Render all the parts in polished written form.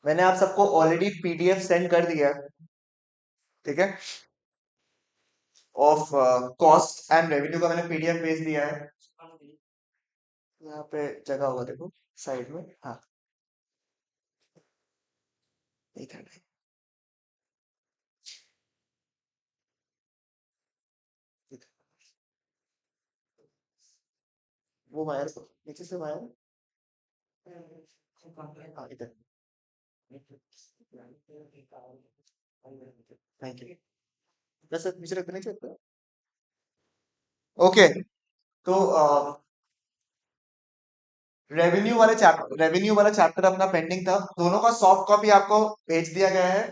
मैंने आप सबको ऑलरेडी पीडीएफ सेंड कर दिया है, ठीक है, ऑफ कॉस्ट एंड रेवेन्यू का मैंने पीडीएफ भेज दिया है। यहाँ पे जगह होगा देखो, साइड में, हाँ, इधर नहीं। इधर। वो वायर को नीचे से वायर, हाँ इधर। Thank you. बस नीचे रख देना चाहिए। ओके, तो रेवेन्यू वाला चैप्टर अपना पेंडिंग था, दोनों का सॉफ्ट कॉपी आपको भेज दिया गया है।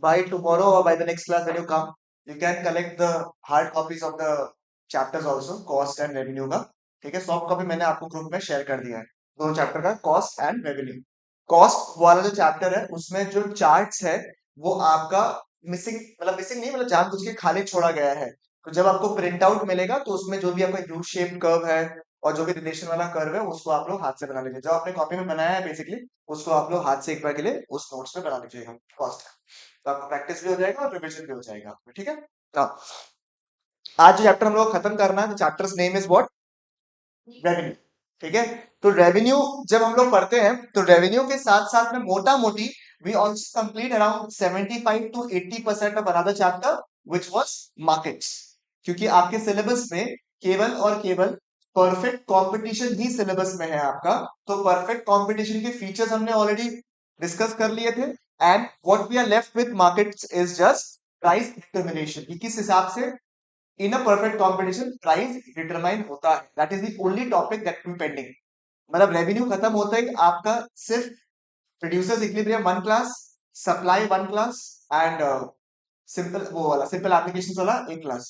बाय टुमारो और by the next class when you come, you can collect the hard copies of the chapters also, cost and revenue का। ठीक है, सॉफ्ट कॉपी मैंने आपको ग्रुप में शेयर कर दिया है, दोनों चैप्टर का, कॉस्ट एंड रेवेन्यू। कॉस्ट वाला जो चैप्टर है उसमें जो चार्ट्स है वो आपका मिसिंग, मतलब मिसिंग नहीं, मतलब जानबूझ के खाली छोड़ा गया है। तो जब आपको प्रिंट आउट मिलेगा तो उसमें जो भी आपका यू शेप कर्व है और जो भी रिलेशन वाला कर्व है उसको आप लोग हाथ से बना लीजिए, जो आपने कॉपी में बनाया है बेसिकली उसको आप लोग हाथ से एक बार के लिए उस नोट्स में बना लीजिएगा कॉस्ट। तो आपका प्रैक्टिस भी हो जाएगा और रिविजन भी हो जाएगा आपका, ठीक है। हाँ, आज जो चैप्टर हम लोग खत्म करना है, chapters name is what, revenue. ठीक है, तो रेवेन्यू जब हम लोग पढ़ते हैं तो रेवेन्यू के साथ साथ में मोटा मोटी we also complete around 75 to 80% of another chapter which was markets, क्योंकि आपके सिलेबस में केवल और केवल परफेक्ट कंपटीशन ही सिलेबस में है आपका। तो परफेक्ट कंपटीशन के फीचर्स हमने ऑलरेडी डिस्कस कर लिए थे, and what we are left with markets is just price determination, कि किस हिसाब से in a perfect competition price determine होता है। That is the only topic that be pending. मतलब रेवेन्यू खत्म होता है आपका सिर्फ producers equilibrium one class, supply one class and simple वो वाला सिंपल एप्लीकेशंस वाला एक क्लास,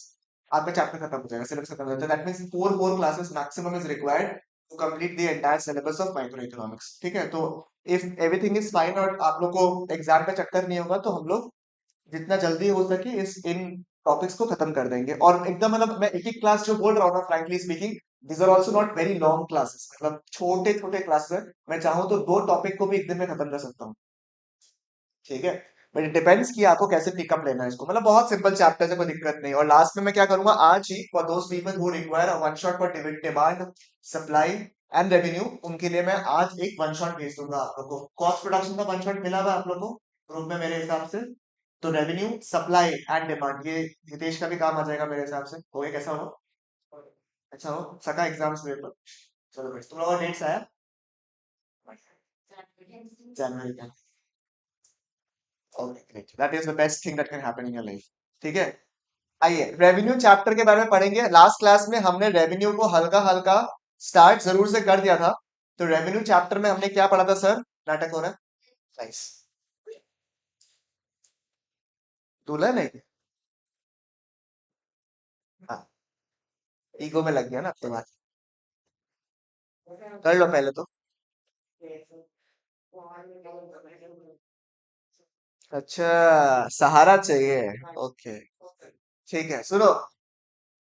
आपका चैप्टर खत्म हो जाएगा, सिलेबस खत्म हो जाता है। That means four more classes maximum is required to complete the entire syllabus of microeconomics. ठीक है, तो इफ एवरीथिंग इज फाइन और आप लोग को एग्जाम का चक्कर नहीं होगा तो हम लोग जितना जल्दी हो सके इस इन टॉपिक्स को खत्म कर देंगे। और एकदम मतलब मैं एक एक क्लास जो बोल रहा हूँ ना, frankly speaking these are also not very long classes, मतलब छोटे छोटे क्लासेस है। मैं चाहूँ तो दो टॉपिक को भी एक दिन में खत्म कर सकता हूँ, ठीक है। बट इट डिपेंड्स कि आपको कैसे पिकअप लेना है इसको, मतलब बहुत सिंपल चैप्टर है, कोई दिक्कत नहीं। और लास्ट में मैं क्या करूंगा आज ही, for those people who require a one shot for demand, supply and revenue, उनके लिए मैं आज एक वन शॉट भेज दूंगा आप लोग को। कॉस्ट प्रोडक्शन का वन शॉट मिला हुआ है आप लोग को ग्रुप में मेरे हिसाब से। तो रेवेन्यू, सप्लाई एंड डिमांड, ये हितेश का भी काम आ जाएगा मेरे हिसाब से। हो गया, कैसा हो? अच्छा हो सका एग्जाम्स पेपर। चलो बेटा, तुम लोगों का डेट्स आया जनवरी का? Okay great, that is the best thing that can happen in your life. ठीक है, आइए रेवेन्यू चैप्टर के बारे में पढ़ेंगे। लास्ट क्लास में हमने रेवेन्यू को हल्का हल्का स्टार्ट जरूर से कर दिया था। तो रेवेन्यू चैप्टर में हमने क्या पढ़ा था सर? नाटक हो रहा है, नाइस। दुल्हन है? हाँ, ईगो में लग गया ना अब तो बात। कर लो पहले तो। अच्छा, सहारा चाहिए, ओके। ठीक है, सुनो,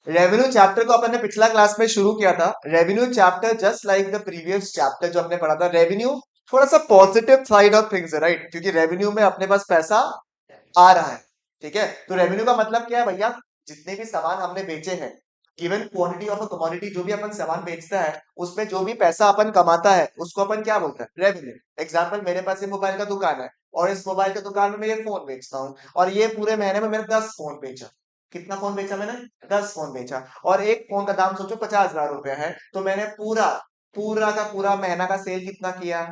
रेवेन्यू चैप्टर को अपन ने पिछला क्लास में शुरू किया था। Revenue chapter just like the previous chapter जो हमने पढ़ा था, रेवेन्यू थोड़ा सा पॉजिटिव साइड ऑफ थिंग्स है, राइट, क्योंकि रेवेन्यू में अपने पास पैसा आ रहा है। ठीक है, तो रेवेन्यू का मतलब क्या है भैया? जितने भी सामान हमने बेचे हैं, given quantity of a commodity, जो भी अपन सामान बेचता है उसमें जो भी पैसा अपन कमाता है उसको अपन क्या बोलते हैं? रेवेन्यू। एग्जाम्पल, मेरे पास ये मोबाइल का दुकान है और इस मोबाइल के दुकान में मैं ये फोन बेचता हूँ, और ये पूरे महीने में मैंने 10 फोन बेचा। कितना फोन बेचा मैंने? 10 फोन बेचा। और एक फोन का दाम सोचो 50,000 रुपया है, तो मैंने पूरा पूरा का पूरा महीना का सेल कितना किया?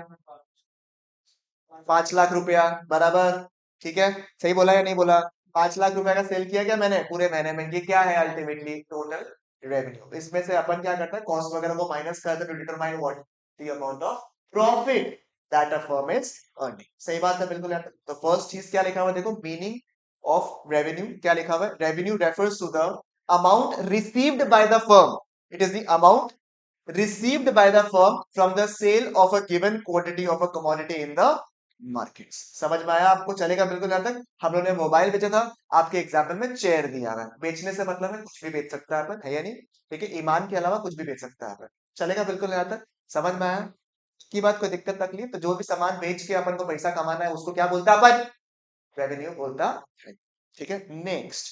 5 लाख रुपया, बराबर। ठीक है, सही बोला या नहीं बोला? 5 लाख रुपया का सेल किया क्या मैंने पूरे महीने में? ये क्या है? Ultimately total revenue. इसमें से अपन क्या करता है, कॉस्ट वगैरह को माइनस करते हैं to determine what the amount of profit that a firm is earning. सही बात है बिल्कुल यार। तो फर्स्ट चीज क्या लिखा हुआ है देखो, मीनिंग ऑफ रेवेन्यू क्या लिखा हुआ है? Revenue refers to the amount received by the firm, it is the amount received by the firm from the sale of a given quantity of a commodity in the markets. समझ में आया आपको? चलेगा बिल्कुल। यहां तक हम लोगों ने मोबाइल बेचा था, आपके एग्जाम्पल में चेयर दिया हुआ है। बेचने से मतलब है कुछ भी बेच सकता है अपन, है या नहीं? ठीक है, ईमान के अलावा कुछ भी बेच सकता है अपन। चलेगा बिल्कुल यहां तक? समझ में आया? की बात, कोई दिक्कत तकलीफ? तो जो भी सामान बेच के अपन को पैसा कमाना है उसको क्या बोलता है अपन? रेवेन्यू बोलता है। ठीक है, next,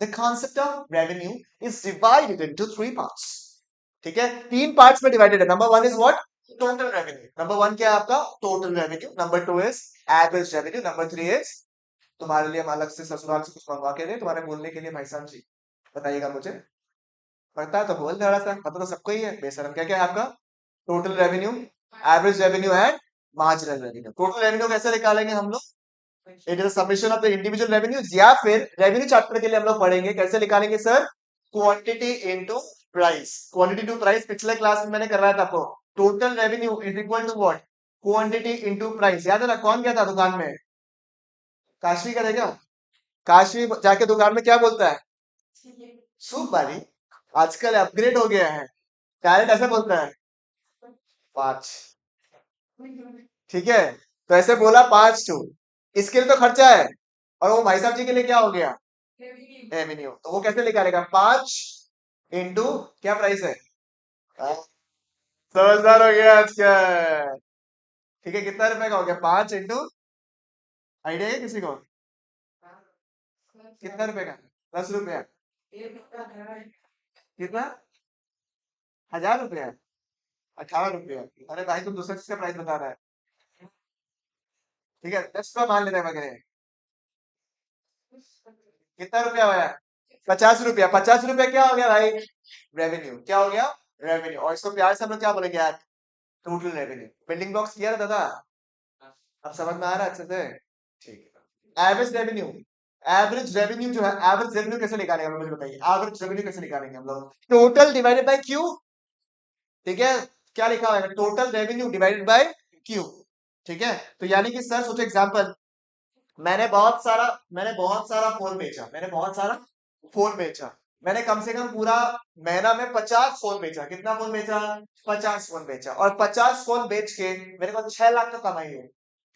the concept of revenue is divided into three parts. ठीक है, तीन पार्ट्स में डिवाइडेड है। Number one is what? Total revenue. Number one क्या है आपका? Total revenue. Number two is average revenue. Number three is, तुम्हारे लिए हम अलग से ससुराल से कुछ मंगवा के दे तुम्हारे बोलने के लिए भाई साहब जी? बताइएगा मुझे, पता है तो बोल, थोड़ा सा पता तो सबको ही है बेशरम। क्या क्या है आपका? Total revenue, average revenue and marginal revenue. Total revenue कैसे निकालेंगे हम लोग? It is summation of the individual revenues, या फिर रेवेन्यू चैप्टर के लिए हम लोग पढ़ेंगे कैसे निकालेंगे sir? Quantity into price. Quantity to price पिछले क्लास में मैंने करवाया था आपको। Total revenue is equal to what? Quantity into price. याद है ना? कौन गया था दुकान में? काशवी का क्या? काशवी जाके दुकान में क्या बोलता है? सूप वाली। आजकल अपग्रेड हो गया है, डायरेक्ट ऐसे बोलता है 5। ठीक है, तो ऐसे बोला 5 टू, इसके लिए तो खर्चा है, और वो भाई साहब जी के लिए क्या हो गया? रेवेन्यू। तो वो कैसे निकालेगा? 5 इंटू क्या प्राइस है? हाँ, समझदार हो गया आजकल। ठीक है, कितना रुपए का हो गया? 5 इंटू, आइडिया है किसी को? कितना रुपए का? 10 रुपया। कितना? 1000 रुपया? 18 रुपया? अरे भाई तुम दूसरा चीज का प्राइस बता रहा है। ठीक है, 10 रुपया मान लेते हैं वगैरह। कितना रुपया हुआ? 50 रुपया। 50 रुपया क्या हो गया भाई? रेवेन्यू। क्या हो गया? रेवेन्यू। और इसको प्यार से हम लोग क्या बोलेंगे यार? Total revenue. बिल्डिंग ब्लॉक्स किया ना दादा? अब समझ में आ रहा है अच्छे से? ठीक है, एवरेज रेवेन्यू। एवरेज रेवेन्यू जो है, एवरेज रेवेन्यू कैसे निकालेंगे हम लोग? मुझे बताइए, एवरेज रेवेन्यू कैसे निकालेंगे हम लोग? Total divided by Q. ठीक है, क्या लिखा हुआ है? Total revenue divided by Q. ठीक है, तो यानी कि सर सोचो एग्जांपल, मैंने बहुत सारा फोन बेचा, मैंने कम से कम पूरा महीना में 50 फोन बेचा। कितना फोन बेचा? 50 फोन बेचा। और 50 फोन बेच के मेरे को 6 लाख का कमाई हो।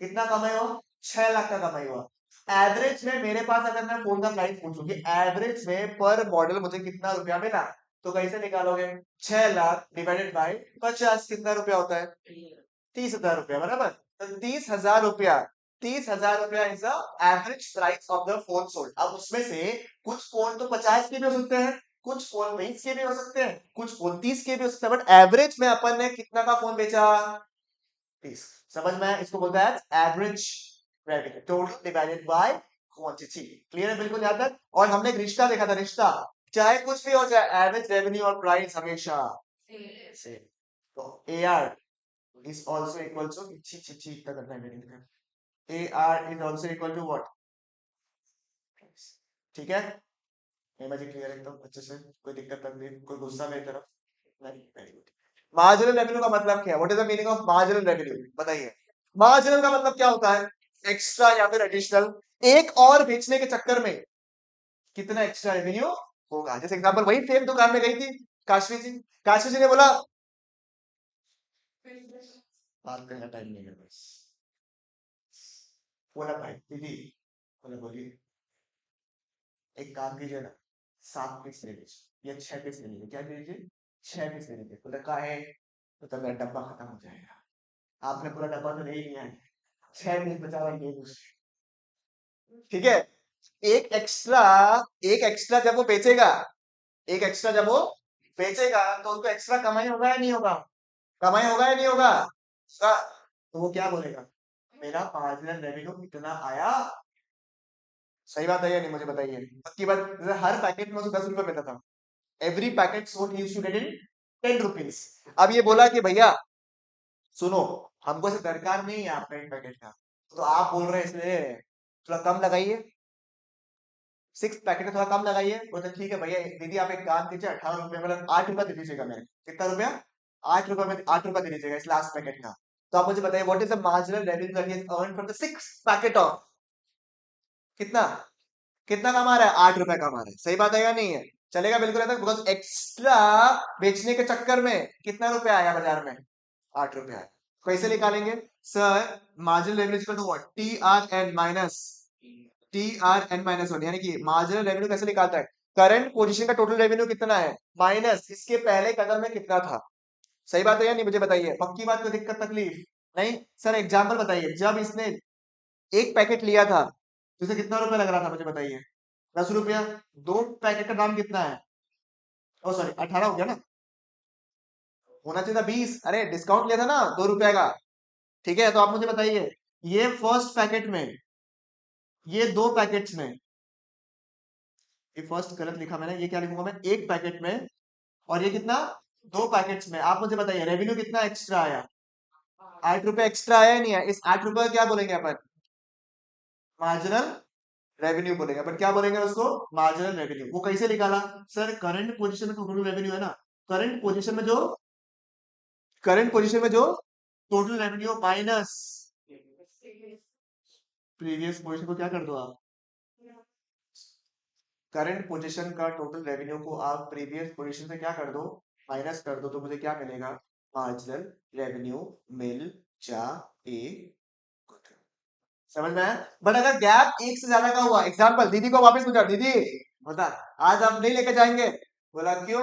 कितना कमाई हो? 6 लाख का कमाई हुआ। एवरेज में मेरे पास, अगर मैं फोन का प्राइस पूछूं कि एवरेज में पर मॉडल मुझे कितना रुपया मिला, तो कैसे निकालोगे? 6 लाख डिवाइडेड बाय 50, कितना रुपया होता है? 30,000 रुपया, बराबर। तो 30,000 रुपया, 30,000 रुपया is the average price of the phone sold. अब उसमें से कुछ फोन तो 50 के भी हो सकते हैं, कुछ फोन 20 के भी हो सकते हैं, कुछ फोन 30 के भी हो सकते हैं, बट एवरेज में अपन ने कितना का फोन बेचा? 30। समझ में? इसको बोलता है average revenue, total divided by quantity. Clear है बिल्कुल यहाँ तक? और हमने एक रिश्ता देखा था, रिश्ता चाहे कुछ भी हो जाए, एवरेज रेवेन्यू और प्राइस हमेशा सेम। तो A R is also equal to, इतना करना है मेरे लिए। AR is also equal to what? ठीक है, इमेज क्लियर है एकदम अच्छे से? कोई दिक्कत नहीं, कोई गुस्सा मेरी तरफ नहीं? Very good. मार्जिनल रेवेन्यू का मतलब क्या है? What is the meaning of marginal revenue? बताइए। मार्जिनल का मतलब क्या होता है? एक्स्ट्रा या फिर एडिशनल। एक और बेचने के चक्कर में कितना एक्स्ट्रा रेवेन्यू होगा? जैसे एग्जांपल, वही सेम दुकान में गई थी काशवी जी, काशवी जी ने बोला, बात करने का टाइम नहीं है बस। बोला भाई दीदी, बोला बोलिए, एक काम कीजिए ना, 7 पीस ले लीजिए या 6 पीस ले लीजिए। क्या ले लीजिए? 6 पीस ले लीजिए। बोला का है? तो मेरा डब्बा खत्म हो जाएगा। आपने पूरा डब्बा तो ले ही लिया है, 6 पीस बचा हुआ ये दूसरे। ठीक है, एक एक्स्ट्रा, एक एक्स्ट्रा जब वो बेचेगा, एक एक्स्ट्रा जब वो बेचेगा तो उनको एक्स्ट्रा कमाई होगा या नहीं होगा? कमाई होगा या नहीं होगा? तो वो क्या बोलेगा? मेरा मार्जिनल रेवेन्यू इतना आया। सही बात है या नहीं? मुझे बताइए पक्की बात। जैसे हर पैकेट में उसे 10 रुपए मिलता था, every packet sold used to get in 10 rupees. अब ये बोला कि भैया सुनो, हमको इसे दरकार नहीं है आपका एक पैकेट का, तो आप बोल रहे हैं इसलिए थोड़ा कम लगाइए, 6 पैकेट है, थोड़ा कम लगाइए। बोलते ठीक है भैया, दीदी आप एक काम कीजिए, 18 रुपए मतलब 8 रुपया दे दीजिएगा मेरे। कितना रुपया? 8 रुपया में 8 रुपया दे दीजिएगा इस लास्ट पैकेट का। तो आप मुझे बताइए what is the marginal revenue that is earn from the 6 packet of, कितना? कितना कमा रहा है? 8 रुपया कमा रहा है। सही बात है या नहीं है? चलेगा बिल्कुल ऐसा, बिकॉज एक्स्ट्रा बेचने के चक्कर में कितना रुपया आया बाजार में? 8 रुपया। कैसे निकालेंगे sir? Marginal revenue equal to what? T R N minus 1, यानी कि मार्जिनल रेवेन्यू कैसे निकालता है? करंट पोजीशन का टोटल रेवेन्यू कितना है माइनस इसके पहले कदम में कितना था। सही बात है या नहीं? मुझे बताइए, पक्की बात, कोई दिक्कत तकलीफ? नहीं सर, एग्जाम्पल बताइए, जब इसने एक पैकेट लिया था तो इसे कितना रुपया लग रहा था, मुझे बताइए। 10 रुपया। दो पैकेट का दाम कितना है? ओ सॉरी, 18 हो गया ना, होना चाहिए था 20। अरे डिस्काउंट लिया था ना 2 रुपया का। ठीक है, तो आप मुझे बताइए, ये फर्स्ट पैकेट में, ये दो पैकेट्स में, ये फर्स्ट गलत लिखा मैंने, ये क्या लिखूंगा मैं, एक पैकेट में, और ये कितना, दो पैकेट्स में। आप मुझे बताइए रेवेन्यू कितना एक्स्ट्रा आया? 8 रुपया एक्स्ट्रा आया या नहीं आया? इस 8 रुपया क्या बोलेंगे अपन? मार्जिनल रेवेन्यू बोलेंगे अपन। क्या बोलेंगे उसको? Marginal revenue. वो कैसे निकाला? सर करंट पोजीशन में टोटल रेवेन्यू है ना, करंट पोजीशन में जो, करंट पोजीशन में जो total revenue minus previous position को क्या कर दो आप, करंट पोजीशन का टोटल रेवेन्यू को आप प्रीवियस पोजीशन से क्या कर दो, माइनस कर दो, तो मुझे क्या मिलेगा? मार्जिनल रेवेन्यू मिल जाएगा। समझ में आया? बट अगर गैप एक से ज्यादा का हुआ, एग्जांपल दीदी को वापस पूछा, दीदी बता आज आप नहीं लेके जाएंगे? बोला क्यों?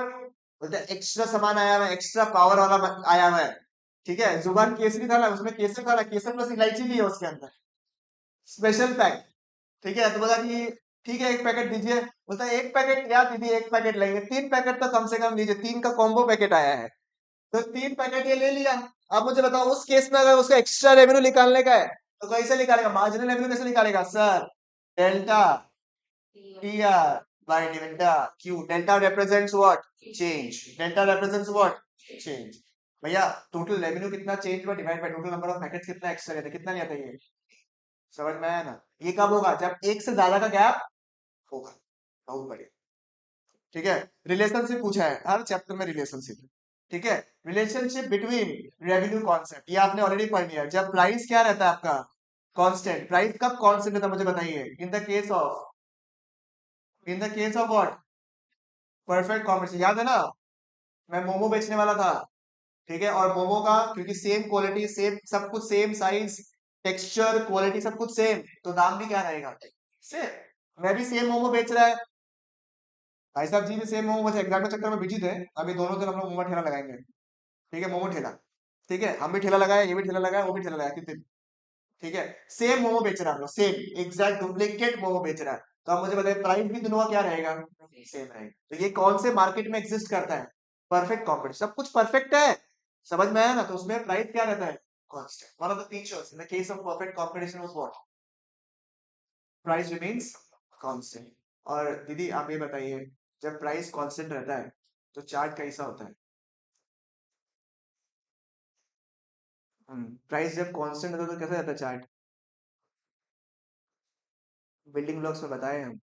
बोलते एक्स्ट्रा सामान आया हुआ है, एक्स्ट्रा पावर वाला आया हुआ है। ठीक है, जुबान केसरी था ना, उसमें केसर था ना, केसर प्लस इलायची भी है उसके अंदर, स्पेशल पैक। ठीक है, तो बोला कि ठीक है एक पैकेट दीजिए। बोलता है एक पैकेट क्या दीदी, एक पैकेट लेंगे, 3 पैकेट तो कम से कम लीजिए, 3 का कॉम्बो पैकेट आया है। तो 3 पैकेट ये ले लिया। अब मुझे बताओ उस केस में अगर उसका एक्स्ट्रा रेवेन्यू निकालने का है तो कैसे निकालेगा? मार्जिनल रेवेन्यू कैसे निकालेगा sir? Delta T R by delta Q. Delta represents what? Change. Delta represents what? Change. भैया टोटल रेवेन्यू कितना चेंज हुआ divide by total number of packets कितना एक्स्ट्रा लेते, कितना लिया था ये? समझ में आया ना? ये कब होगा? जब एक से ज्यादा का गैप होगा। बहुत बढ़िया। ठीक है, रिलेशनशिप पूछा है हर चैप्टर में, रिलेशनशिप। ठीक है, रिलेशनशिप बिटवीन रेवेन्यू कॉन्सेप्ट, ये आपने ऑलरेडी पढ़ लिया। जब प्राइस क्या रहता है आपका? कांस्टेंट। प्राइस कब कांस्टेंट रहता है मुझे बताइए? इन the case of, in the case of what? Perfect competition. याद है ना, मैं मोमो बेचने वाला था। ठीक है, और मोमो का क्योंकि सेम क्वालिटी, सेम सब कुछ, सेम साइज, टेक्सचर, क्वालिटी सब कुछ सेम, तो दाम भी क्या रहेगा? सेम। मैं भी सेम मोमो बेच रहा है, भाई साहब जी भी सेम मोमो, बस एग्जाम के चक्कर में बिजी थे। अभी दोनों दिन हम लोग मोमो ठेला लगाएंगे। ठीक है, मोमो ठेला। ठीक है, हम भी ठेला लगाए, ये भी ठेला लगाया, वो भी ठेला लगाया, कितने। ठीक है, सेम मोमो बेच रहा है हम लोग, सेम एग्जैक्ट डुप्लीकेट मोमो बेच रहा है। तो आप मुझे बताइए प्राइस भी दोनों का क्या रहेगा? सेम रहेगा। तो ये कौन से मार्केट में एग्जिस्ट करता है? परफेक्ट कॉम्पिटिशन, सब कुछ परफेक्ट है। समझ में आया ना? तो उसमें प्राइस क्या रहता है? Constant. One of the features in the case of perfect competition was what? Price remains constant. और दीदी आप ये बताइए, जब प्राइस कांस्टेंट रहता है तो चार्ट कैसा होता है? प्राइस जब कांस्टेंट रहता है तो कैसा रहता है चार्ट? बिल्डिंग ब्लॉक्स में बताए हम।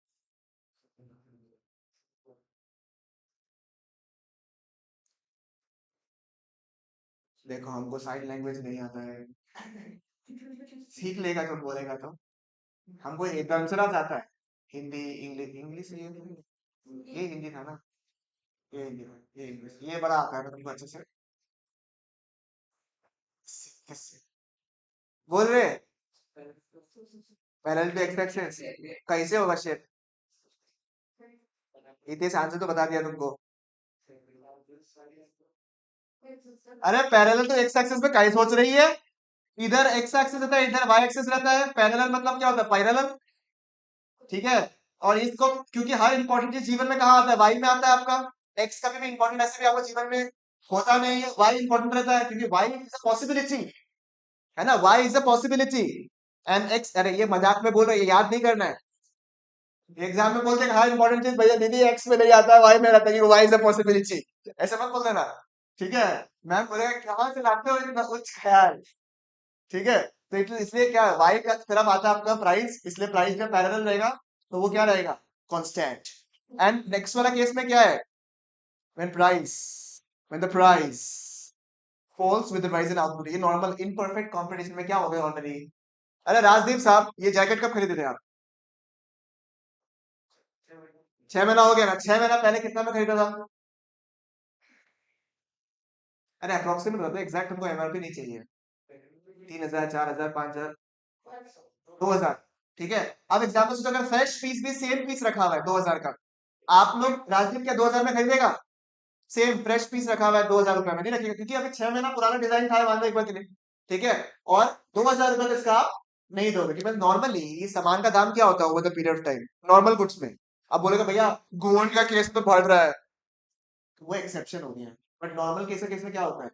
देखो हमको साइन लैंग्वेज नहीं आता है। सीख लेगा तो बोलेगा तो। हमको एकदम से आता है। हिंदी, इंग्लिश, इंग्लिश ये हिंदी था ना, ये हिंदी था, ये इंग्लिश, ये बड़ा आता है ना तुमको अच्छे से। बोल रहे पैरेलल टू एक्स एक्सिस कैसे होगा शेप? इतने से आंसर तो बता दिया तुमको। अरे पैरेलल टू एक्स एक्सिस में क्या सोच रही है? इधर एक्स एक्सिस रहता है, इधर वाई एक्सिस रहता है। पैरेलल मतलब क्या होता है? पैरेलल। ठीक है, और इसको क्योंकि हर इंपॉर्टेंट चीज जीवन में कहाँ आता है? वाई में आता है आपका। एक्स कभी भी इंपॉर्टेंट ऐसे भी आपको जीवन में होता नहीं है, वाई इंपॉर्टेंट रहता है क्योंकि वाई इज अ पॉसिबिलिटी, है ना, Y is a possibility. And X, अरे ये मजाक में बोल रहे हैं, ये याद नहीं करना है। एग्जाम में बोलते हैं हर इंपॉर्टेंट चीज भैया दीदी एक्स में नहीं आता है, वाई में रहता है, वाई इज अ पॉसिबिलिटी। ऐसे मत बोल देना। ठीक है, मैम बोलेगा कहाँ से लाते हो इतना उच्च ख्याल। ठीक है, तो इसलिए क्या है, वाई का तरफ आता है आपका प्राइस, इसलिए प्राइस जब पैरेलल रहेगा तो वो क्या रहेगा? कांस्टेंट। एंड नेक्स्ट वाला केस में क्या है? When price, when the price falls with the rise in output, ये नॉर्मल इनपरफेक्ट कंपटीशन में क्या हो गया ऑलरेडी। अरे राजदीप साहब ये जैकेट कब खरीदे थे आप? 6 महीना हो गया ना, 6 महीना पहले कितना में खरीदा था? अरे अप्रोक्सीमेट बता दो, एग्जैक्ट हमको एमआरपी नहीं चाहिए। 3,000, 4,000, 5,000, 2,000। ठीक है, अब एग्जाम्पल सोचो अगर फ्रेश पीस भी सेम पीस रखा हुआ है 2,000 का, आप लोग राजदीप क्या 2,000 में खरीदेगा? सेम फ्रेश पीस रखा हुआ है 2,000 रुपए में नहीं रखेगा, क्योंकि अभी 6 महीना पुराना डिजाइन था, मान लो एक बार के लिए। ठीक है, और 2,000 रुपए का इसका आप नहीं दोगे, कि नॉर्मली सामान का दाम क्या होता है over the period of time normal goods में? आप बोलेगा भैया गोल्ड का केस तो बढ़ रहा है, तो वो एक्सेप्शन हो गया, बट नॉर्मल केस में क्या होता है,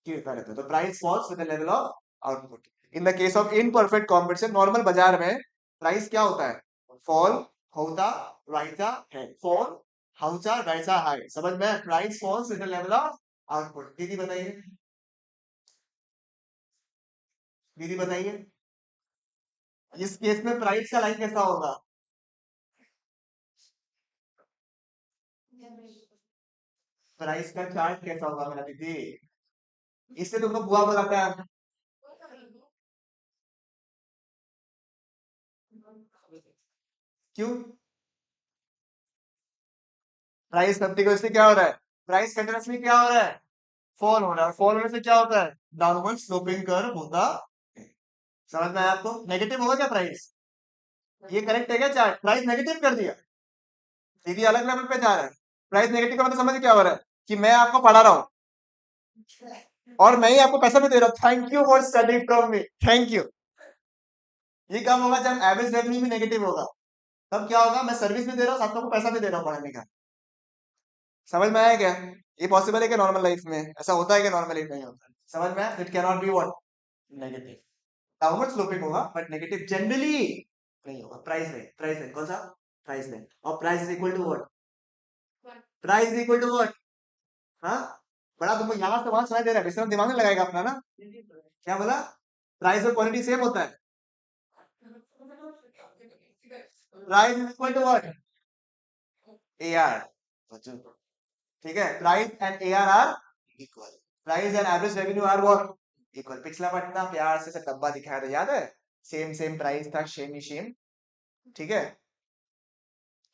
गिरता रहता है। तो price falls with the level of output. In the case of imperfect competition, normal बाजार में प्राइस क्या होता है, फॉल होता राइता है, फॉल होता राइता है, समझ में? Price falls with the level of output. दीदी बताइए, दीदी बताइए, इस केस में प्राइस का लाइन कैसा होगा? प्राइस का चार्ट कैसा होगा मेरा दीदी? इससे तुमको बुआ बुलाता है। क्यों? प्राइस कंटिन्यूअसली क्या हो रहा है, प्राइस कंटिन्यूअसली क्या हो रहा है, फॉल हो रहा है, फॉल होने से क्या होता है, डाउनवर्ड स्लोपिंग कर्व होता है। समझ में आया आपको? नेगेटिव होगा क्या प्राइस? ये करेक्ट है क्या चार्ट? प्राइस नेगेटिव कर दिया, सीधी अलग लेवल पे जा रहा है। प्राइस नेगेटिव का मतलब समझ क्या हो रहा है, कि मैं आपको पढ़ा रहा हूँ और मैं ही आपको पैसा भी दे रहा हूँ, thank you for study from me, thank you. ये कब होगा, जब एवरेज रेवेन्यू भी नेगेटिव होगा, तब क्या होगा, मैं सर्विस भी दे रहा हूँ, साथ में आपको पैसा भी दे रहा हूँ पढ़ाने का। समझ में आया क्या? ये पॉसिबल है क्या नॉर्मल लाइफ में? ऐसा होता है क्या नॉर्मल लाइफ? नहीं होता। समझ में आया? It can not be what, negative. Downward sloping होगा बट नेगेटिव जनरली नहीं होगा। प्राइस रेंज, प्राइस रेंज कौन सा, प्राइस रेंज, और price is equal to what, price is equal to what, हाँ? बड़ा तुमको यहाँ से वहां सुनाई दे रहा है, विश्राम दिमाग में लगाएगा अपना ना। क्या बोला? प्राइस और क्वांटिटी सेम होता है, price is equal to what, A R. ठीक है, price and A R equal, price and average revenue are what, equal. पिछला बार इतना प्यार से डब्बा दिखाया था, याद है? सेम सेम प्राइस था, सेम ही सेम। ठीक है,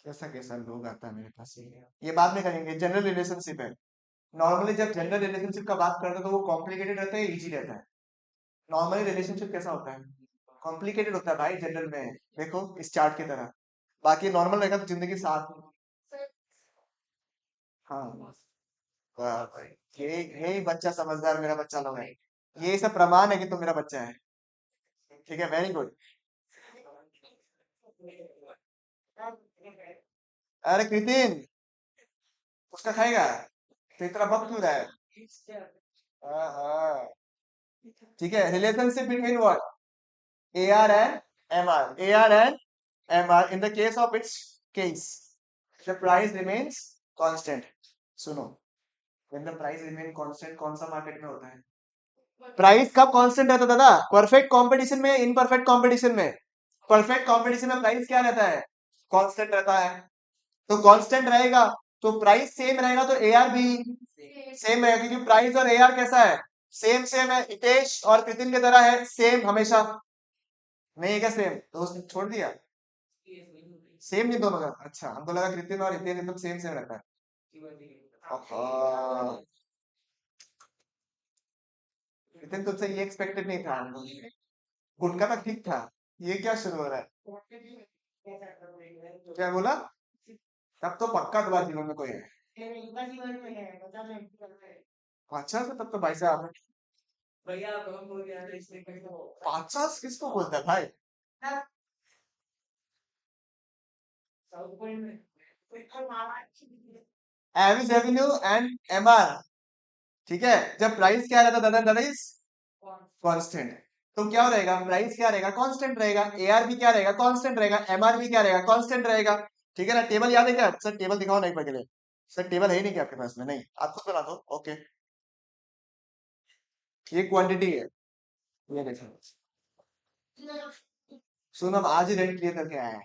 कैसा कैसा लोग आता है मेरे पास, ये बात में करेंगे। जनरल रिलेशनशिप है, नॉर्मली जब जनरल रिलेशनशिप का बात करते हैं तो वो कॉम्प्लिकेटेड रहता है, इजी रहता है। नॉर्मली रिलेशनशिप कैसा होता है, कॉम्प्लिकेटेड होता है भाई जनरल में, देखो इस चार्ट की तरह। बाकी नॉर्मल रहेगा तो जिंदगी साथ में। हाँ, वाह भाई, ये बच्चा समझदार मेरा बच्चा लोग है, ये सब प्रमाण है कि तुम मेरा बच्चा है। ठीक है, वेरी गुड। अरे कृतिन, उसका खाएगा तो इतना बक क्यों रहा है? हाँ हाँ, ठीक है, relationship between what, AR and MR, AR and MR in the case of its case, the price remains constant. सुनो, when the price remain constant कौन सा मार्केट में होता है? प्राइस कब कांस्टेंट रहता है दादा, परफेक्ट कंपटीशन में, इनपरफेक्ट कंपटीशन में? परफेक्ट कंपटीशन में प्राइस क्या रहता है, कांस्टेंट रहता है। तो कांस्टेंट रहेगा तो प्राइस सेम रहेगा, तो एआर भी सेम रहेगा, क्योंकि प्राइस और एआर कैसा है, सेम सेम है। हितेश और कृतिन की तरह है, सेम हमेशा नहीं है क्या सेम, तो उसने छोड़ दिया। सेम नहीं दोनों का, अच्छा हमको लगा कृतिन और हितेश एकदम सेम सेम रहता है। हाँ, कृतिन तुमसे ये एक्सपेक्टेड नहीं था हम लोग। गुटका तो ठीक था, ये क्या शुरू हो रहा है? क्या बोला? तब तो पक्का तुम्हारे जीवन में कोई है। अच्छा, तो तब तो भाई साहब, 50 किसको बोलता है भाई? एवरेज रेवेन्यू एंड एमआर, ठीक है, जब प्राइस क्या रहता दादा, दादा इज कांस्टेंट, तो क्या रहेगा, प्राइस क्या रहेगा, कांस्टेंट रहेगा, एआर भी क्या रहेगा, कांस्टेंट रहेगा, एमआर भी क्या रहेगा, कांस्टेंट रहेगा। ठीक है ना? टेबल याद है क्या सर? टेबल दिखाओ ना एक बार के लिए। सर टेबल है ही नहीं क्या आपके पास में? नहीं, आप खुद बना दो। ओके, ये क्वांटिटी है, ये देखो, सुनो हम आज ही रेट क्लियर करके आए हैं,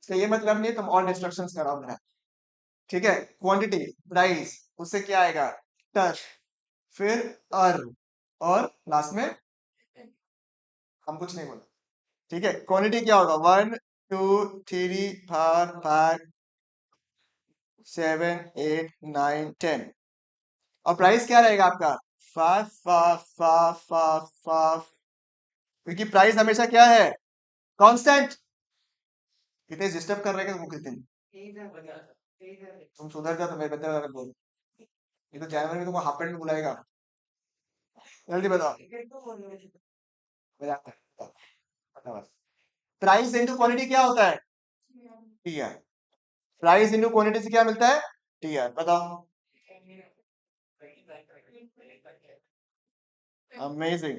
तो ये मतलब नहीं तुम और डिस्ट्रक्शंस कराओ मेरा। ठीक है, क्वांटिटी, प्राइस, उससे क्या आएगा, टच, फिर अर, और लास्ट में हम कुछ नहीं बोला। ठीक है, क्वांटिटी क्या होगा, 1 2 3 4 5 7 8 9 10, और प्राइस क्या रहेगा आपका, 5 5 5 5 5, क्योंकि प्राइस हमेशा क्या है, कांस्टेंट। कितने डिस्टर्ब कर रहे हैं तुमको कितने, तुम सुधर जाओ तो मेरे बच्चे बोल, ये तो जानवर भी तुमको हाफ पैंट में बुलाएगा। जल्दी बताओ। मजाक कर, बताओ बस। प्राइस इंटू क्वांटिटी क्या होता है? T are. Price into quantity से क्या मिलता है? T are. बताओ। अमेजिंग।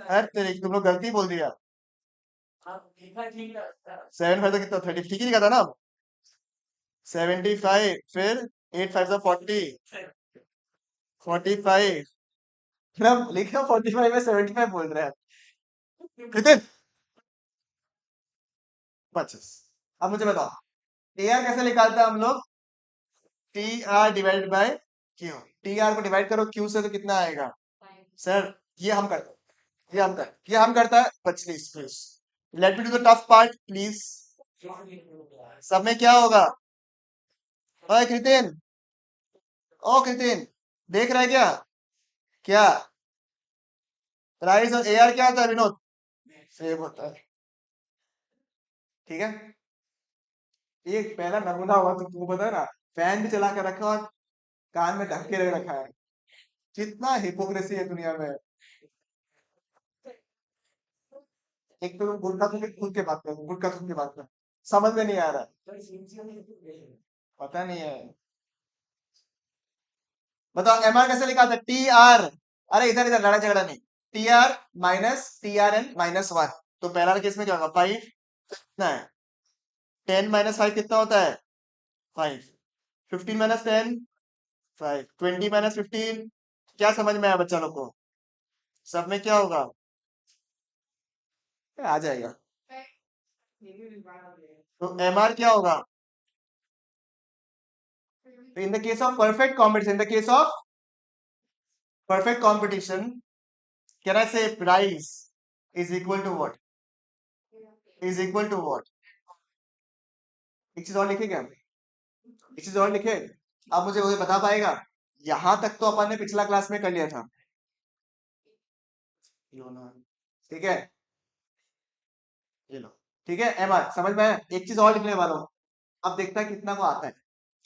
अरे तेरे तुम लोग गलती बोल दिया। 7 5 कितना, 30 ठीक ही लिखा था ना? 75, फिर 8 5 40, 45। हम लिखे 45 में 75 बोल रहे हैं कृतिन। 25। अब मुझे बताओ, टी आर कैसे निकालते हैं हम लोग? T R divided bye Q. T R को डिवाइड करो क्यू से तो कितना आएगा? सर ये हम करते हैं, ये हम करता है। Please please let me do the tough part please. सब में क्या होगा? ओए कृतिन, ओ कृतिन, देख रहा है क्या? क्या प्राइस और ए आर क्या होता है विनोद? सेम होता है। ठीक है, एक पहला नमूना हुआ तो तुमको पता है ना, फैन भी चला कर रखा और कान में ढक के रख रखा है। कितना हिपोक्रेसी है दुनिया में। एक तो गुटखा तुम खुद के बात कर, गुटखा तुम के बात कर, समझ में नहीं आ रहा। पता नहीं है। बताओ एम आर कैसे लिखा था? टी आर, अरे इधर इधर लड़ा झगड़ा नहीं। T R minus T R N minus one. तो पहला केस में क्या होगा? 5 कितना है? 10 - 5 कितना होता है? 5। 15 - 10 5। 20 - 15 क्या समझ में आया बच्चा लोग को? सब में क्या होगा? आ जाएगा। तो एम आर क्या होगा? इन the case of perfect competition, in the case of perfect competition, can I say price is equal to what? Is equal to what? एक चीज और लिखे क्या? एक चीज और लिखे? अब मुझे वो बता पाएगा? यहां तक तो अपन ने पिछला क्लास में कर लिया था। ठीक है, ये लो। ठीक है, एम आर समझ में आया? एक चीज और लिखने वाला हूँ, अब देखता है कितना को आता है।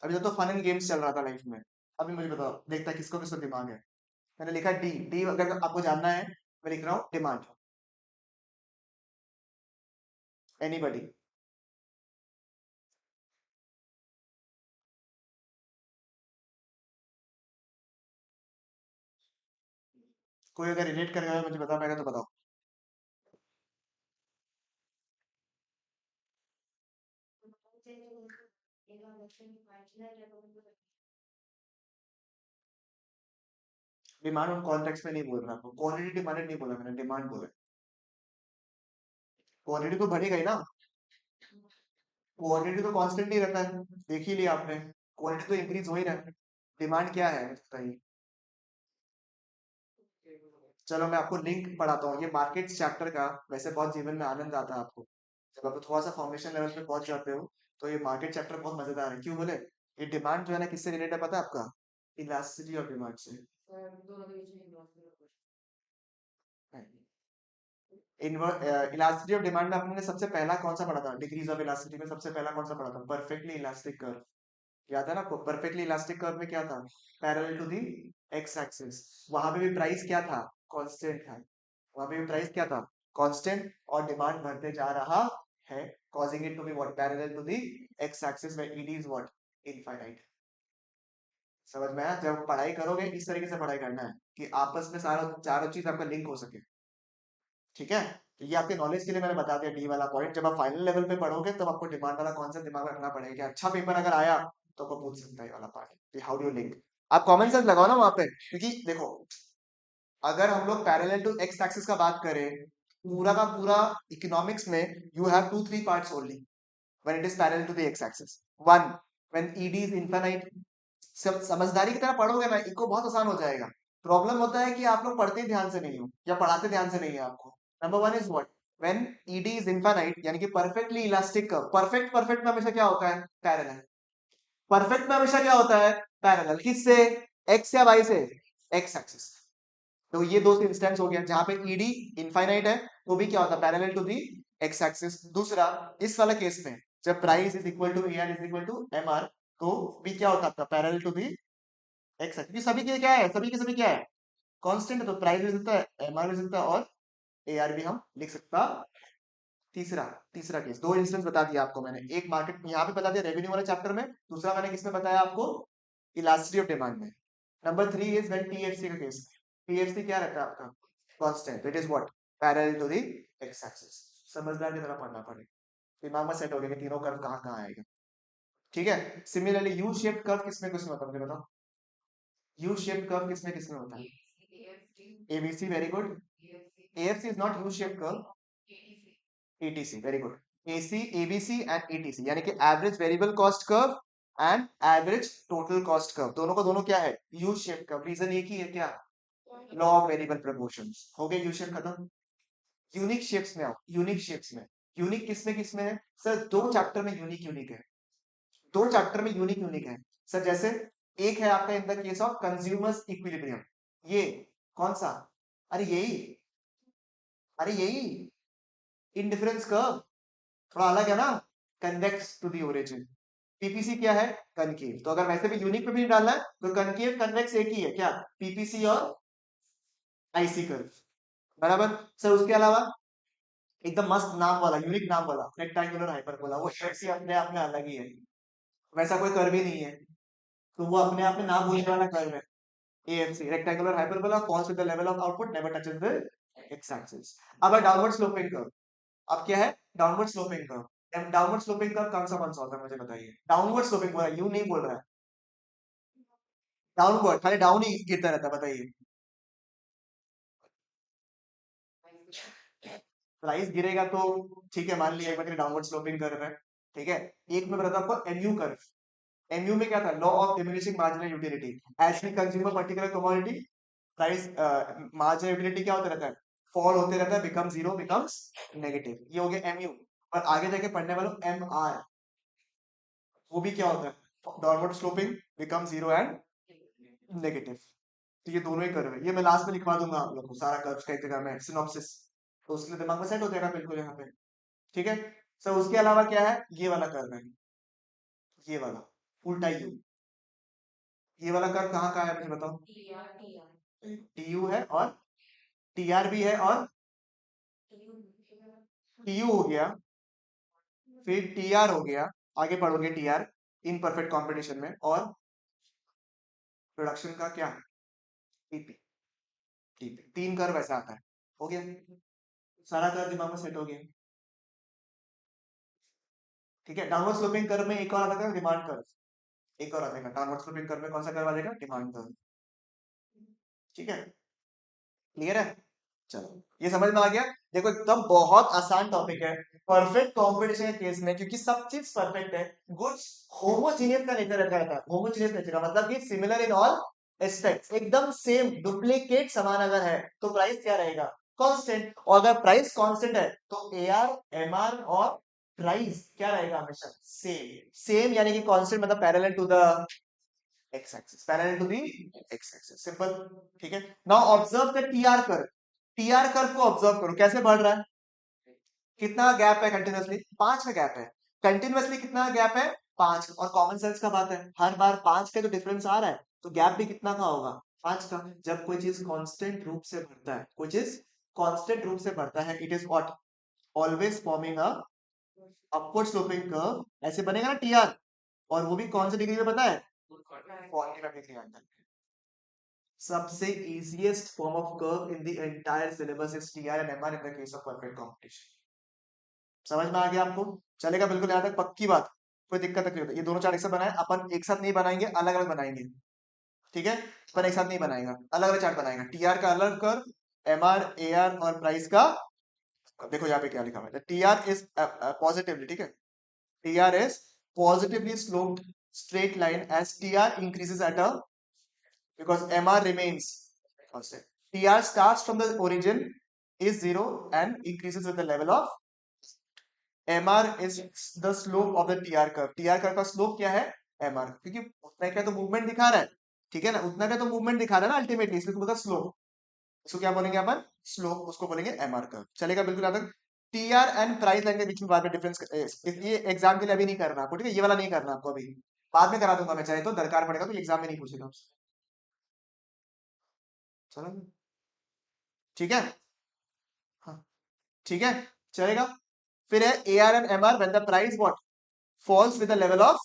अभी तो फन एंड गेम्स चल रहा था लाइफ में। अभी मुझे बताओ, देखता है किसको किसको दिमाग है। मैंने लिखा डी। डी अगर आपको जानना है, मैं लिख रहा हूँ डिमांड। एनीबडी? कोई अगर रिलेट करेगा मुझे बता पाएगा तो बताओ। डिमांड उन कॉन्टेक्स्ट में नहीं बोल रहा, आपको क्वांटिटी डिमांडेड नहीं बोला मैंने, डिमांड बोला। क्वांटिटी तो बढ़ेगा ही ना, क्वांटिटी तो कांस्टेंट नहीं रहता है, देख ही लिया आपने। क्वांटिटी तो इंक्रीज हो ही रहा है। डिमांड क्या है बताइए? चलो मैं आपको लिंक पढ़ाता हूँ, ये मार्केट्स चैप्टर का। वैसे बहुत जीवन में आनंद आता है आपको जब आप थोड़ा सा फॉर्मेशन लेवल पे पहुंच जाते हो। तो ये मार्केट चैप्टर बहुत मजेदार है। क्यों बोले? ये डिमांड जो है ना किससे रिलेटेड है पता है आपका? इलास्टिसिटी ऑफ डिमांड से। इलास्टिसिटी ऑफ डिमांड में आपने सबसे पहला कौन सा पढ़ा था? डिग्रीज ऑफ इलास्टिसिटी में सबसे पहला कौन सा पढ़ा था? Perfectly elastic curve. याद है ना आपको? परफेक्टली इलास्टिक कर्व में क्या था? Parallel to the X axis. वहां पे भी प्राइस क्या था? कांस्टेंट था। वहां पे भी प्राइस क्या था? कांस्टेंट। और डिमांड बढ़ते जा रहा है, causing it to be what? Parallel to the x axis where ed is what? Infinite। समझ में आया? जब पढ़ाई करोगे इस तरीके से पढ़ाई करना है कि आपस में सारा चारों चीज आपका लिंक हो सके। ठीक है, तो ये आपके नॉलेज के लिए मैंने बता दिया डी वाला पॉइंट। जब आप फाइनल लेवल पे पढ़ोगे तब आपको डिमांड वाला कॉन्सेप्ट दिमाग में रखना पड़ेगा कि अच्छा पेपर अगर आया तो आपको पूछ सकता है ये वाला part, how do you link. आप कॉमन सेंस लगाओ ना वहां पे, क्योंकि देखो अगर हम लोग पैरेलल टू एक्स एक्सिस का बात करें, पूरा का पूरा इकोनॉमिक्स में you have 2 3 parts only when it is parallel to the x axis। one, when ed is infinite। सब समझदारी की तरह पढ़ोगे ना, इको बहुत आसान हो जाएगा। प्रॉब्लम होता है कि आप लोग पढ़ते ध्यान से नहीं हो या पढ़ाते ध्यान से नहीं है आपको। Number one is what? When ed is infinite यानी कि perfectly elastic curve. Perfect perfect में हमेशा क्या होता है? पैरेलल। परफेक्ट में हमेशा क्या होता है? पैरेलल। किससे? एक्स या वाई से? X axis. तो ये दो इंस्टेंस हो गया जहां पे ed इनफाइनाइट है, तो भी क्या होता है? Parallel to the X axis. दूसरा, इस वाला केस में जब price is equal to A R is equal to M R, तो बी क्या होता है आपका parallel to the X axis. सभी के क्या है, सभी के सभी क्या है, कांस्टेंट है, तो प्राइस भी सकता है, एमआर भी सकता है, और एआर भी हम लिख सकता। तीसरा तीसरा केस, दो इंस्टेंस बता दिया आपको मैंने, एक मार्केट यहाँ पे बता दिया रेवेन्यू वाले चैप्टर में, दूसरा मैंने किसमें बताया आपको, इलास्टिसिटी ऑफ डिमांड में। नंबर 3 इज व्हेन टीएफसी का केस। टीएफसी क्या रहता है आपका, constant, it is what, parallel to the X axis. समझदार की तरह पढ़ना पड़ेगा, दिमाग में सेट हो गया कि तीनों कर्व कहाँ कहाँ आएगा। ठीक है। सिमिलरली यू शेप्ड कर्व किसमें किसमें होता है, मुझे बताओ, यू शेप्ड कर्व किसमें किसमें होता है, AVC, very good. AFC is not U shaped curve, ATC, very good. AC, AVC and ATC, यानी कि average variable cost curve and average total cost curve, दोनों को दोनों क्या है, यू शेप कर्व। रीजन एक ही है, क्या, लॉ ऑफ वेरिएबल प्रपोर्शंस। हो गए यू शेप खत्म। यूनिक शेप्स में आओ, यूनिक शेप्स में, यूनिक किसमें किसमें है सर, दो चैप्टर में यूनिक यूनिक है, दो चैप्टर में यूनिक यूनिक है सर। जैसे एक है आपका इन the case of consumers equilibrium, ये कौन सा, अरे यही, अरे यही इंडिफरेंस कर्व, थोड़ा अलग है ना, convex to the origin. PPC क्या है, कनकेव। तो अगर वैसे भी यूनिक पे भी नहीं डालना है तो कनकेव कन्वेक्स एक ही है, क्या, पीपीसी और आईसी कर्व, बराबर। सर उसके अलावा एकदम मस्त नाम वाला, यूनिक नाम वाला रेक्टेंगुलर हाइपरबोला, वो शेप से अपने आप में अलग ही है, वैसा कोई कर्व ही नहीं है, तो वो अपने आप में नाम बोलने वाला कर्व है। AFC, rectangular hyperbola, falls with the level of output, never touches the X axis. अब है डाउनवर्ड स्लोपिंग कर्व। अब क्या है, downward sloping curve. Downward sloping curve कौन सा होता है, मुझे बताइए। डाउनवर्ड स्लोपिंग बोला, यू नहीं बोल रहा है, डाउनवर्ड, खाली डाउन ही गिरता रहता है, बताइए। प्राइस गिरेगा तो ठीक है, मान लिया एक बार डाउनवर्ड स्लोपिंग कर्व है, ठीक है। एक में बताता हूँ आपको एमयू कर्व। एमयू में क्या था, law of diminishing marginal utility. As we consume particular commodity, price marginal utility क्या होता रहता है, फॉल होते रहता है, बिकम जीरो, बिकम्स नेगेटिव, ये हो गया एमयू। और आगे जाके पढ़ने वालों एम आर, वो भी क्या होता है, downward sloping, become zero and negative. तो ये दोनों ही कर्व है, ये मैं लास्ट में लिखवा दूंगा आप लोग को, सारा कर्व का एक जगह में सिनॉप्सिस, तो उसके लिए दिमाग में सेट हो जाएगा बिल्कुल यहाँ पे। ठीक है सर। उसके अलावा क्या है, ये वाला कर्व है, ये वाला उल्टा यू, ये वाला कर्व कहाँ का है मुझे बताओ, टीयू है और टीआर भी है, और टीयू हो गया, फिर टीआर हो गया, आगे पढ़ोगे टीआर इन परफेक्ट कॉम्पिटिशन में, और प्रोडक्शन का क्या, टीपी, टीपी, तीन कर्व ऐसा आता है। हो गया, सारा कर्व दिमाग में सेट हो गया। ठीक है। डाउनवर्ड स्लोपिंग कर्व में एक और आता है डिमांड कर्व, एक और आ जाएगा डाउनवर्ड स्लोपिंग कर्व में, कौन सा कर्व आ जाएगा, डिमांड कर्व। ठीक है, क्लियर है। चलो ये समझ में आ गया। देखो एकदम बहुत आसान टॉपिक है, परफेक्ट कंपटीशन के केस में, क्योंकि सब चीज परफेक्ट है, गुड्स होमोजीनियस का नेचर रहता है, होमोजीनियस नेचर का मतलब कि सिमिलर इन ऑल एस्पेक्ट्स, एकदम सेम डुप्लीकेट समान अगर है तो प्राइस क्या रहेगा, कांस्टेंट। और अगर प्राइस कांस्टेंट है तो एआर, एमआर और प्राइस क्या रहेगा, हमेशा सेम। सेम यानी कि कांस्टेंट मतलब parallel to the X axis, parallel to the X axis, simple. ठीक है। Now observe the TR curve. TR curve को ऑब्जर्व करो कैसे बढ़ रहा है, कितना गैप है कंटिन्यूअसली, 5 का गैप है। कंटिन्यूअसली कितना गैप है, 5। और कॉमन सेंस का बात है, हर बार 5 का तो डिफरेंस आ रहा है, तो गैप भी कितना का होगा, 5 का। जब कोई चीज कांस्टेंट रूप से बढ़ता है, कोई चीज कांस्टेंट रूप से बढ़ता है, it is what, always forming a upward sloping curve, ऐसे बनेगा ना टीआर। और वो भी कौन से डिग्री में पता है, 45 डिग्री एंगल। सबसे easiest form of curve in the entire syllabus is TR and MR in the case of perfect competition. समझ में आ गया आपको, चलेगा बिल्कुल यहाँ तक, पक्की बात, कोई दिक्कत नहीं होती। ये दोनों चार्ट एक साथ बनाए, अपन एक साथ नहीं बनाएंगे, अलग अलग बनाएंगे। ठीक है, पर एक साथ नहीं बनाएगा, अलग अलग चार्ट बनाएगा। टीआर का अलग कर्व, एमआर, एआर और प्राइस का, देखो यहाँ पे क्या लिखा हुआ है, टीआर इज पॉजिटिवली, ठीक है, TR is positively sloped straight line as TR increases at a, because MR remains constant. TR starts from the origin is 0 and increases with the level of MR is the slope of the TR curve. TR curve का slope क्या है, MR, क्योंकि उतना क्या तो movement दिखा रहा है, ठीक है ना, उतना क्या तो मूवमेंट दिखा रहा है ना अल्टीमेटली, इसलिए बोलता स्लोप। इसको क्या बोलेंगे अपन, स्लोप, उसको बोलेंगे MR कर्व। चलेगा बिल्कुल याद तक। टीआर एंड प्राइस लाइन के बीच में बाद में डिफरेंस, ये एग्जाम के लिए अभी नहीं करना आपको, ठीक है, ये वाला नहीं करना आपको अभी। बाद में करा दूंगा मैं, चाहे तो दरकार पड़ेगा तो एग्जाम में नहीं पूछेगा आपसे। चलो ठीक है। हाँ ठीक है, चलेगा। फिर है A R and M R when the price what falls with the level of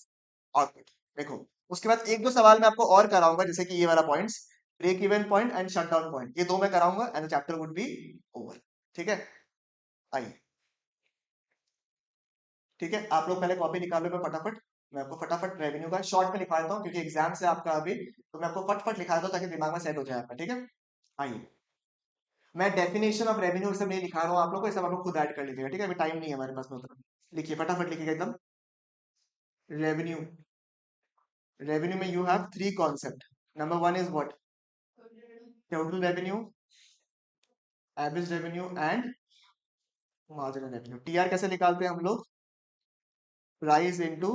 output. देखो, उसके बाद एक दो सवाल मैं आपको और कराऊंगा, जैसे कि ये वाला points, break even point and shut down point, ये दो मैं कराऊंगा and the chapter would be over. ठीक है, आइए। ठीक है, आप लोग पहले कॉपी निकालो मैं फटाफट, मैं आपको फटाफट रेवेन्यू का शॉर्ट में लिखा देता हूँ क्योंकि एग्जाम से आपका अभी, तो मैं आपको फटफट लिखा देता हूँ ताकि दिमाग में सेट हो जाए आपका। ठीक है, आइए। मैं डेफिनेशन ऑफ रेवेन्यू सब नहीं लिखा रहा हूँ आप लोग को, ये सब आप लोग खुद ऐड कर लीजिएगा। ठीक है, अभी टाइम नहीं है हमारे पास में उतना। लिखिए फटाफट, लिखिएगा एकदम। रेवेन्यू, रेवेन्यू में you have three concept. Number one is what, total revenue, average revenue and marginal revenue. TR कैसे निकालते हैं हम लोग, प्राइस इनटू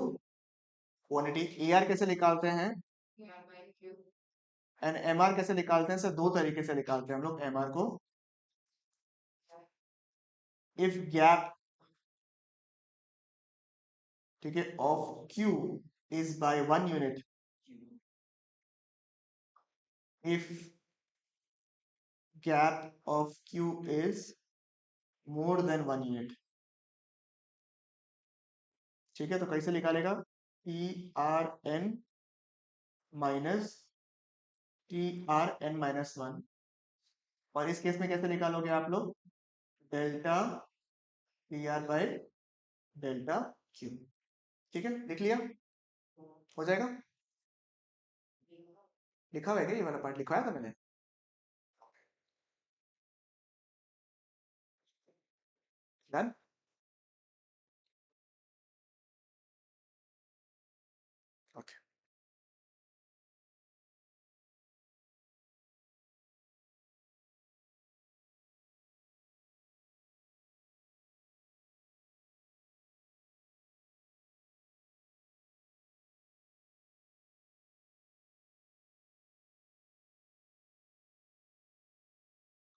क्वांटिटी। एआर कैसे निकालते हैं एंड एमआर कैसे निकालते हैं, सर दो तरीके से निकालते हैं हम लोग एमआर को। इफ गैप, ठीक है, of Q is by 1 unit, if gap of Q is more than 1 unit. ठीक है, तो कैसे निकालेगा, T R N minus T R N minus one. और इस केस में कैसे निकालोगे आप लोग, delta T R by delta Q. ठीक है, लिख लिया, हो जाएगा। लिखा हुआ है क्या, ये वाला पार्ट लिखवाया था मैंने। डन। ओके,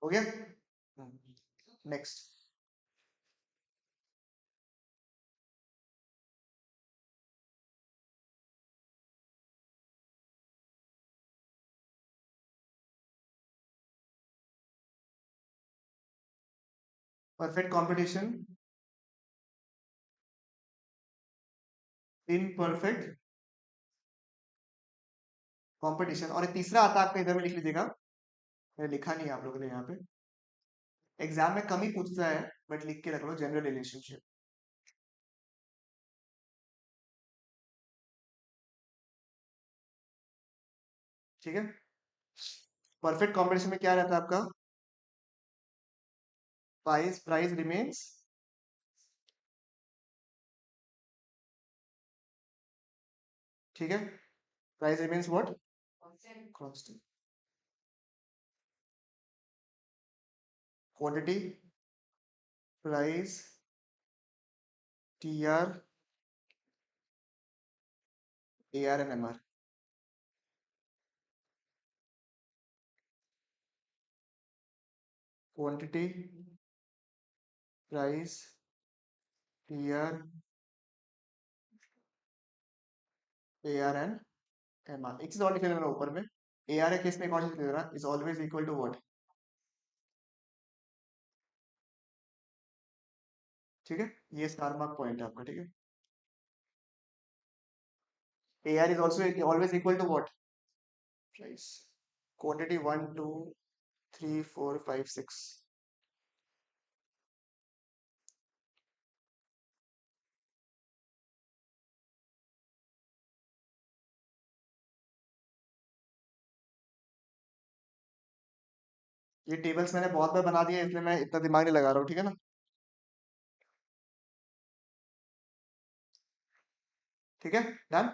हो गया। Next, perfect competition, imperfect competition. और एक तीसरा आता है आपका, इधर में लिख लीजिएगा, मैंने लिखा नहीं है आप लोगों ने यहाँ पे, एग्जाम में कम ही पूछता है बट लिख के रख लो, जनरल रिलेशनशिप। ठीक है, परफेक्ट कंपटीशन में क्या रहता है आपका, प्राइस प्राइस रिमेन्स, ठीक है, price remains what, constant. Quantity, price, T R, A R and M R. Quantity, price, T R, A R and M R. एक चीज और लिख लेना ऊपर में, ए आर केस में एक और चीज लिख लेना, is always equal to what. ठीक है, ये स्टार मार्क पॉइंट है आपका। ठीक है, A R is also always equal to what, price. Quantity 1 2 3 4 5 6। ये टेबल्स मैंने बहुत बार बना दिया इसलिए मैं इतना दिमाग नहीं लगा रहा हूँ। ठीक है ना, ठीक है, डन।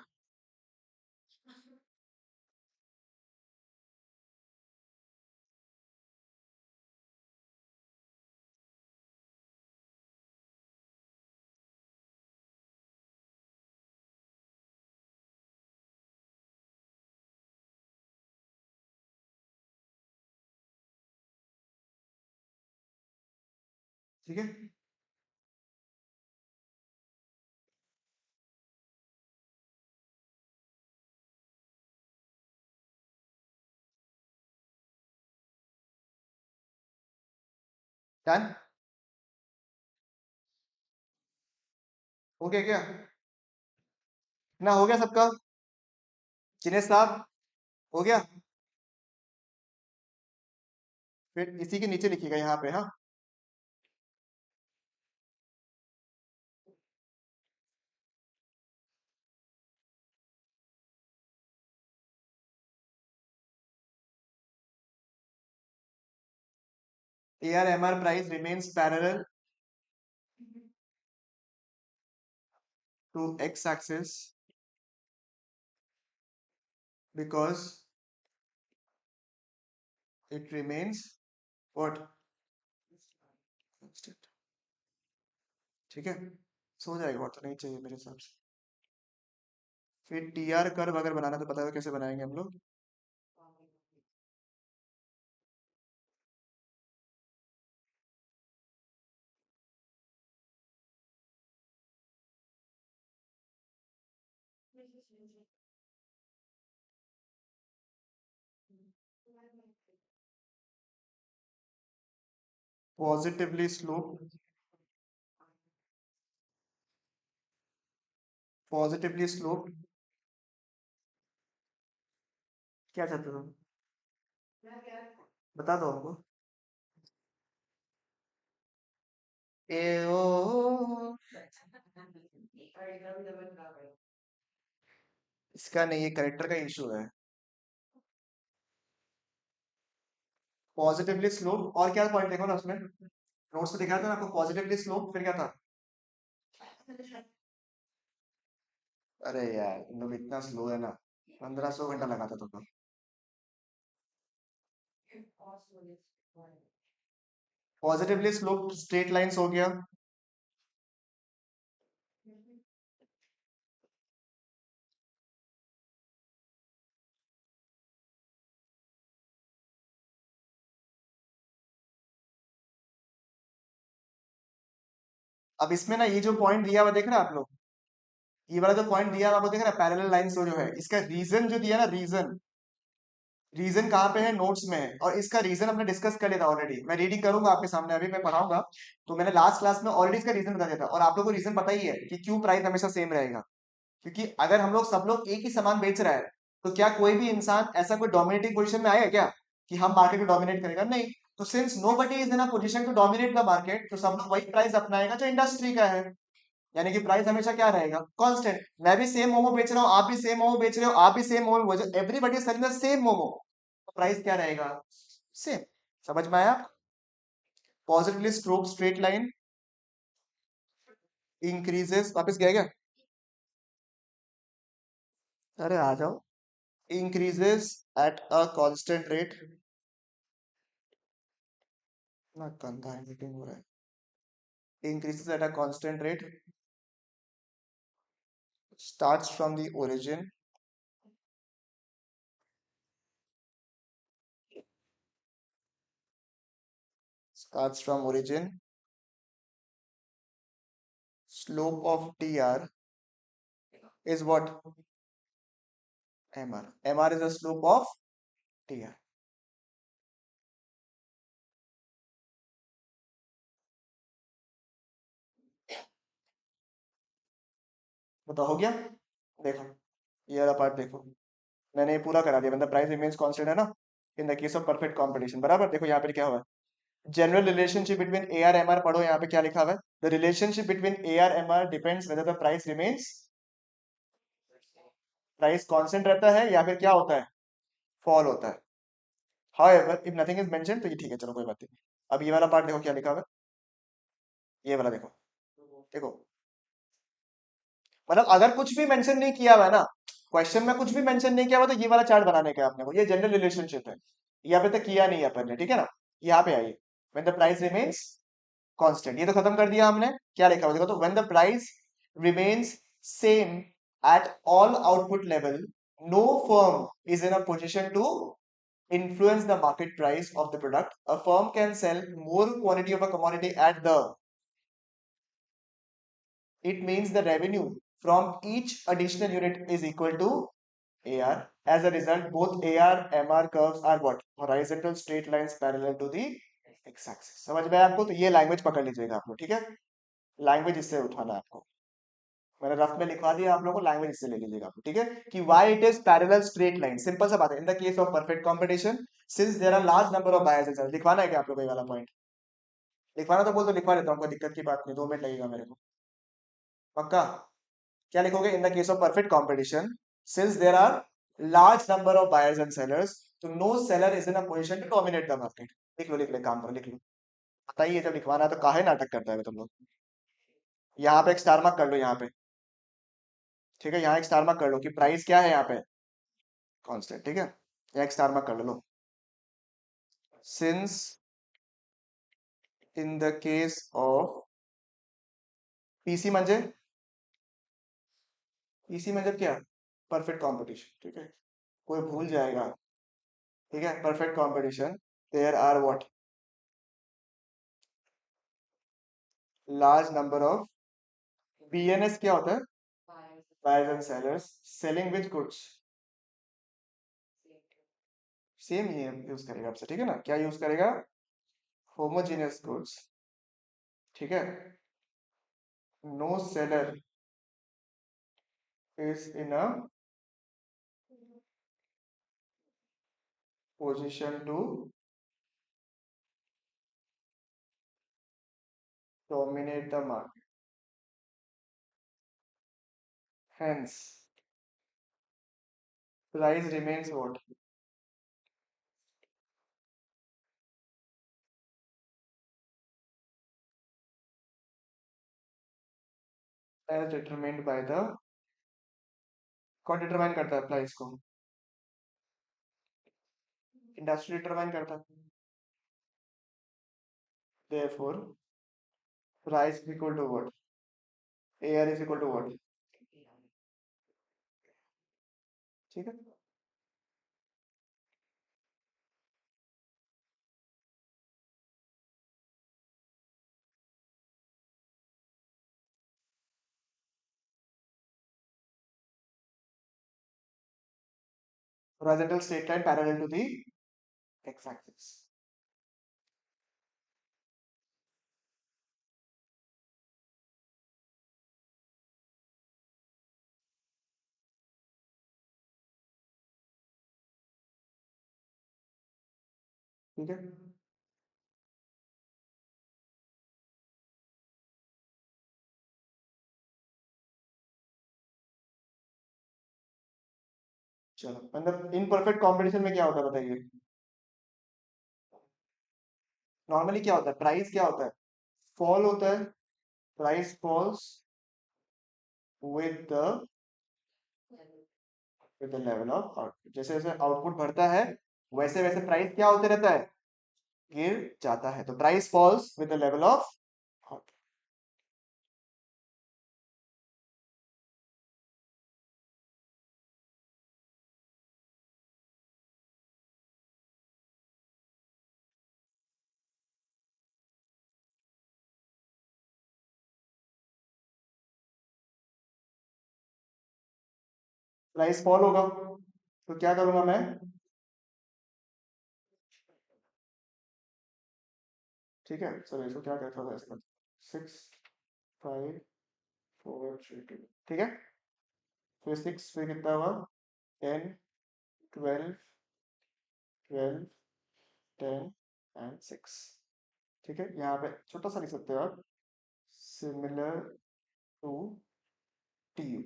ठीक है, डन हो गया क्या? ना हो गया सबका? जिनेश साहब हो गया? फिर इसी के नीचे लिखिएगा यहाँ पे, हाँ। AR/MR price remains parallel to x-axis because it remains what? Constant. ठीक है, सो जाएगा और तो नहीं चाहिए मेरे हिसाब से। फिर TR कर्व अगर बनाना तो बताओ कैसे बनाएंगे हम लोग? पॉजिटिवली स्लोप, पॉजिटिवली स्लोप क्या चाहते हो? बता दो हमको। ए ओ, इसका नहीं, ये करेक्टर का इशू है। पॉजिटिवली स्लोप और क्या पॉइंट देखो ना उसमें, नोट्स में दिखाया था ना आपको, पॉजिटिवली स्लोप फिर क्या था? अरे यार तुम लोग इतना स्लो है ना, 1500 घंटा लगाता था तो। पॉजिटिवली स्लोप स्ट्रेट लाइंस हो गया। अब इसमें ना ये जो पॉइंट दिया हुआ देख रहे हैं आप लोग, ये वाला जो पॉइंट दिया हुआ आपको देख रहा है, पैरेलल लाइंस जो है, इसका रीजन जो दिया ना, रीजन, रीजन कहाँ पे है? नोट्स में है। और इसका रीजन हमने डिस्कस कर लिया था ऑलरेडी, मैं रीडिंग करूंगा आपके सामने, अभी मैं पढ़ाऊंगा। तो मैंने लास्ट क्लास में ऑलरेडी इसका रीजन बता दिया था, और आप लोगों को रीजन पता ही है कि क्यों प्राइस हमेशा सेम रहेगा। क्योंकि अगर हम लोग सब लोग एक ही सामान बेच रहा है, तो क्या कोई भी इंसान ऐसा कोई डोमिनेटिंग पोजीशन में आएगा क्या कि हम मार्केट को डोमिनेट करेगा? नहीं। तो since nobody is in a position to dominate the market, तो सब लोग वही प्राइस अपनाएगा जो इंडस्ट्री का है। यानी कि प्राइस हमेशा क्या रहेगा? कांस्टेंट। मैं भी सेम मोमो बेच रहा हूँ, आप भी सेम मोमो बेच रहे हो, आप भी same momo, everybody is selling the same momo, तो प्राइस क्या रहेगा? सेम। समझ में आया? Positively stroke straight line increases, वापस गया क्या? अरे आ जाओ। Increases at a constant rate, ना कंधा है, मीटिंग हो रहा है। Increases at a constant rate, starts from the origin, starts from origin, slope of TR is what? MR. MR is the slope of TR. बताओ हो गया? देखो ये वाला पार्ट देखो, मैंने ये पूरा करा दिया, मतलब प्राइस रिमेन्स कांस्टेंट है ना in the case of perfect competition, बराबर। देखो यहाँ पे क्या हुआ है, general relationship between A R M R पढ़ो, यहाँ पे क्या लिखा हुआ है? The relationship between A R M R depends whether the price remains, price constant रहता है या फिर क्या होता है? फॉल होता है। However if nothing is mentioned तो ये ठीक है, चलो कोई बात नहीं। अब ये वाला पार्ट देखो क्या लिखा हुआ है, ये वाला देखो। देखो मतलब अगर कुछ भी मेंशन नहीं किया हुआ है ना, क्वेश्चन में कुछ भी मेंशन नहीं किया हुआ, तो ये वाला चार्ट बनाने का है अपने को, ये जनरल रिलेशनशिप है, ये अभी तक किया नहीं है अपन ने, ठीक है ना? यहाँ पे आइए, when the price remains constant, ये तो खत्म कर दिया हमने। क्या लिखा हुआ देखो, तो when the price remains same at all output level, no firm is in a position to influence the market price of the product. A firm can sell more quantity of a commodity at the, it means the revenue from each additional unit is equal to AR. As a result, both AR MR curves are what? Horizontal straight lines parallel to the x axis समझ में आया आपको? तो ये language पकड़ लीजिएगा आप लोग, ठीक है? लैंग्वेज इससे उठाना है आपको। मैंने रफ में लिखवा दिया आप लोगों को, लैंग्वेज इससे ले लीजिएगा आप, ठीक है? कि why it is parallel straight line, simple सा बात है। In the case of perfect competition, since there are large number of buyers and sellers, लिखवाना है क्या आप लोग को ये वाला पॉइंट? लिखवाना तो बोल, तो लिखवा देता हूँ, कोई दिक्कत की बात नहीं, 2 मिनट लगेगा मेरे को। पक्का? क्या लिखोगे? In the case of perfect competition, since there are large number of buyers and sellers, तो no seller is in a position to dominate the market. लिख लो लिख लो, काम करो, लिख लो। बताइए, जब लिखवाना है तो काहे नाटक करता है तुम लोग? यहाँ पे एक स्टार मार्क कर लो यहाँ पे, ठीक है? यहाँ एक स्टार मार्क कर लो कि प्राइस क्या है यहाँ पे, कांस्टेंट, ठीक है? यहाँ एक स्टार मार्क कर लो। Since in the case of PC म्हणजे, पीसी म्हणजे क्या? परफेक्ट कंपटीशन, ठीक है? कोई भूल जाएगा, ठीक है? Perfect competition, there are what, large number of, BNS क्या होता है? Buyers and sellers selling which goods, same ही यूज करेगा आपसे, ठीक है ना? क्या यूज करेगा? होमोजेनियस गुड्स, ठीक है? No seller is in a position to dominate the market. Hence, price remains what? As determined by the, कौन डिटरमाइन करता है प्राइस को? इंडस्ट्री डिटरमाइन करता है। Therefore, price is equal to what? AR is equal to what? ठीक है? Horizontal straight line parallel to the x-axis. ठीक है? चलो, मतलब इनपरफेक्ट कॉम्पिटिशन में क्या होता है बताइए? नॉर्मली क्या होता है? प्राइस क्या होता है? फॉल होता है। Price falls with the level of output. जैसे जैसे आउटपुट बढ़ता है, वैसे वैसे प्राइस क्या होते रहता है? गिर जाता है। तो price falls with the level of output. Price fall होगा तो क्या करूंगा मैं? ठीक है, चलो इसको क्या कहता था इसका, 6, 5, 4, 3, 2, ठीक है? फिर 6, फिर कितना हुआ? 10, 12, 12, 10 एंड 6। ठीक है, यहाँ पे छोटा सा लिख सकते हो आप, सिमिलर टू टी यू।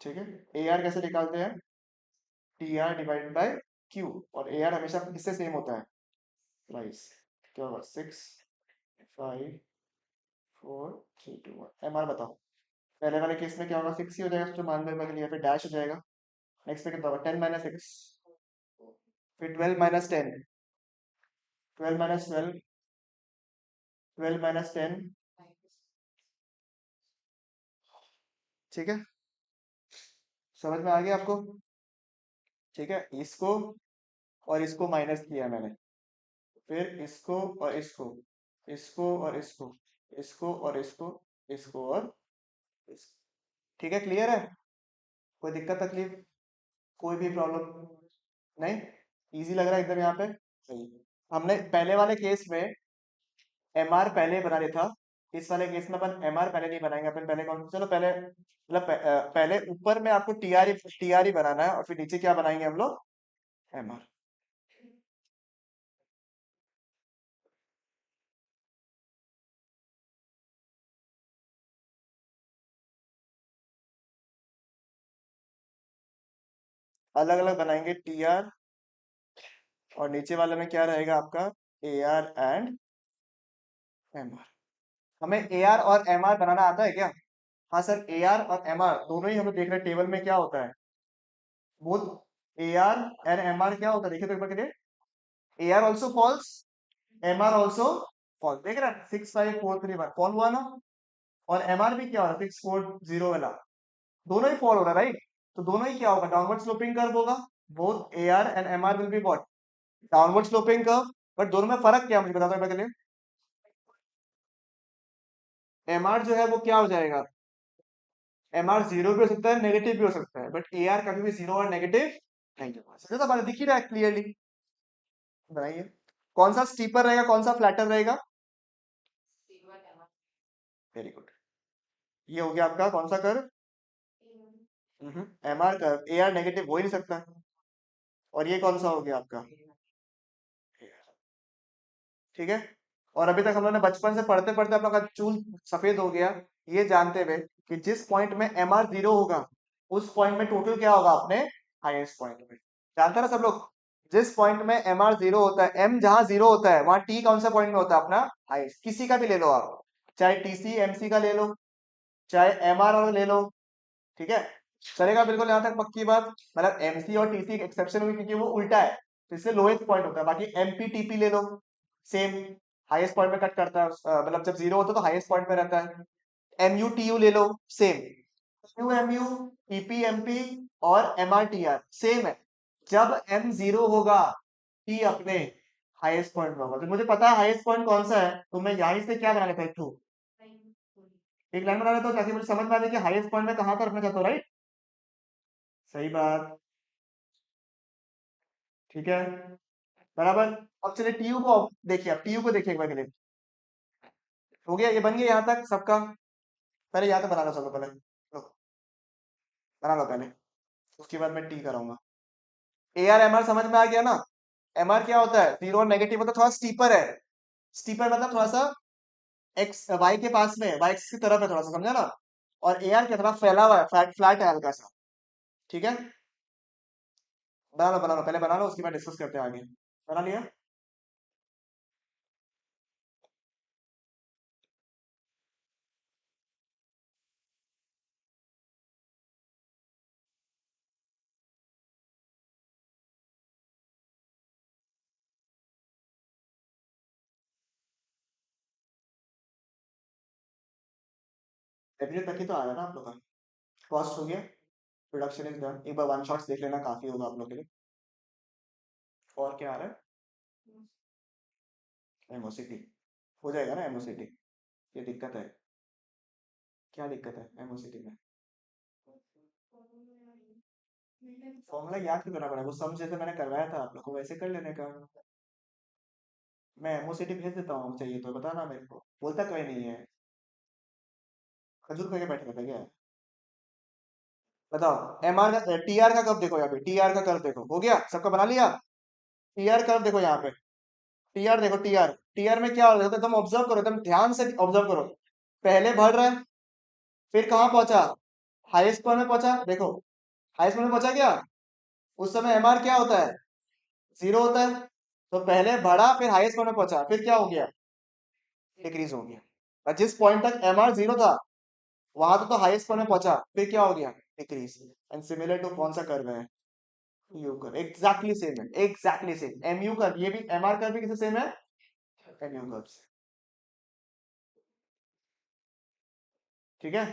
ठीक है? ए आर कैसे निकालते हैं? T R divided by Q, और ए आर हमेशा किससे सेम होता है? प्राइस। क्या होगा? 6, 5, 4, 3, 2, 1। एम आर बताओ। पहले वाले केस में क्या होगा? 6 ही हो जाएगा, तो मान लो के लिए फिर डैश हो जाएगा। नेक्स्ट में कितना होगा? 10 - 6, फिर 12 - 10, 12 - 12, 12 - 10। ठीक है? समझ में आ गया आपको? ठीक है, इसको और इसको माइनस किया मैंने, फिर इसको और इसको, इसको और इसको, इसको और इसको और इसको। ठीक है, क्लियर है? कोई दिक्कत तकलीफ, कोई भी प्रॉब्लम नहीं? इजी लग रहा है एकदम यहाँ पे? सही। हमने पहले वाले केस में एम आर पहले बना लिया था। इस वाले केस में अपन एम आर पहले नहीं बनाएंगे, अपन पहले कौन, चलो पहले मतलब पहले ऊपर में आपको टी आर ही बनाना है, और फिर नीचे क्या बनाएंगे हम लोग, एम आर। अलग अलग बनाएंगे टी आर, और नीचे वाले में क्या रहेगा आपका, A R and M R. हमें ए आर और एम आर बनाना आता है क्या? हाँ सर, ए आर और एम आर दोनों ही हम लोग देख रहे हैं टेबल में क्या होता है, both A R and M R क्या होता है, देखिए तो एक बार के, A R also falls, M R also falls, देख रहे हैं 6 5 4 3 1 फॉल हुआ ना, और एम आर भी क्या हो रहा है 6 4 0 वाला, दोनों ही फॉल हो रहा है राइट। तो दोनों ही क्या होगा, डाउनवर्ड स्लोपिंग कर्व होगा। Both A R and M R will be what, downward sloping curve. But दोनों में फर्क क्या है, मुझे बता दो एक बार के लिए। एम आर जो है वो क्या हो जाएगा, एम आर जीरो भी हो सकता है, नेगेटिव भी हो सकता है, बट ए आर कभी भी जीरो और नेगेटिव नहीं हो सकता। तो बात दिख ही रहा है क्लियरली, बनाइए। कौन सा स्टीपर रहेगा, कौन सा फ्लैटर रहेगा, वेरी गुड। ये हो गया आपका कौन सा curve, M R curve. A R negative हो ही नहीं सकता। और ये कौन सा हो गया आपका, ठीक है। और अभी तक हम लोगों ने बचपन से पढ़ते पढ़ते अपना का चूल सफेद हो गया, ये जानते हुए कि जिस पॉइंट में एम आर जीरो होगा, उस पॉइंट में टोटल क्या होगा अपने हाईएस्ट पॉइंट में, जानते हैं ना सब लोग। जिस पॉइंट में एम आर जीरो होता है, एम जहां जीरो होता है, वहां टी कौन सा पॉइंट में होता है अपना हाईएस्ट, किसी का भी ले लो आप, चाहे टीसी एमसी का ले लो, चाहे एम आर ले लो, ठीक है, चलेगा बिल्कुल यहाँ तक पक्की बात। मतलब एमसी और टीसी एक एक्सेप्शन हुई क्योंकि वो उल्टा है, तो इसलिए लोएस्ट पॉइंट होता है। बाकी एमपी टीपी ले लो, सेम हाईएस्ट पॉइंट में कट करता है, मतलब जब जीरो होता है तो हाईएस्ट पॉइंट में रहता है। एमयू टीयू ले लो, same, U MU TP MP और एमआर टीआर सेम है। जब एम जीरो होगा, टी अपने हाईएस्ट पॉइंट में होगा। तो मुझे पता है हाईएस्ट पॉइंट कौन सा है, तो मैं यहीं से क्या बना लेता हूँ, एक लाइन बना लेता हूँ, ताकि मुझे समझ में आ जाए कि हाईएस्ट पॉइंट में कहाँ पर रखना चाहता हूँ, राइट। सही बात, ठीक है, बराबर। अब चलिए टीयू को देखिए, अब टीयू को देखिए एक बार के लिए। हो गया, ये बन गया यहाँ तक सबका। पहले यहाँ तक बना लो सबको, पहले लो, बना लो पहले, उसके बाद मैं टी कराऊंगा। ए आर एम आर समझ में आ गया ना। एम आर क्या होता है, जीरो और नेगेटिव होता है, थोड़ा स्टीपर है। स्टीपर मतलब थोड़ा सा एक्स वाई के पास में, वाई एक्स की तरफ है थोड़ा सा, समझा ना। और ए आर क्या, थोड़ा फैला हुआ है, फ्लैट फ्लैट है हल्का सा, ठीक है। बना लो बना लो, पहले बना लो, उसके बाद डिस्कस करते हैं आगे। बना लिया। डेफिनेट तक ही तो आ रहा है ना आप लोग का। कॉस्ट हो गया, प्रोडक्शन इज डन, एक बार वन शॉट्स देख लेना, काफी होगा आप लोग के लिए। और क्या आ रहा है, एमओसीटी हो जाएगा ना, एमओसीटी। ये दिक्कत है, क्या दिक्कत है एमओसीटी में, फॉर्मूला याद क्यों करना पड़ा, वो सम जैसे मैंने करवाया था आप लोग को वैसे कर लेने का। मैं एमओसीटी भेज देता हूँ, चाहिए तो बताना मेरे को, बोलता कोई नहीं है, खजूर करके बैठे रहता है क्या। बताओ एम आर का, टी आर का कर्व देखो, यहाँ पे टी आर का कर्व देखो, हो गया सबका बना लिया। टी आर कर्व देखो यहाँ पे, टी आर देखो, टी आर में क्या हो रहा है, एकदम ऑब्जर्व करो, एकदम ध्यान से ऑब्जर्व करो। पहले बढ़ रहा है, फिर कहाँ पहुंचा, हाईएस्ट पॉइंट में पहुंचा, देखो हाईएस्ट पॉइंट में पहुंचा क्या। उस समय एम आर क्या होता है, जीरो होता है। तो पहले बढ़ा, फिर हाईएस्ट पॉइंट में पहुंचा, फिर क्या हो गया, डिक्रीज हो गया। और जिस पॉइंट तक एम आर जीरो था, वहां तो हाईएस्ट पॉइंट में पहुंचा, फिर क्या हो गया, डिक्रीज। एंड सिमिलर टू कौन सा कर्व है, यू कर्व, एग्जैक्टली सेम है, exactly same. M U curve, ये भी एम आर कर्व भी किसे सेम है, एम यू कर्व से, ठीक है।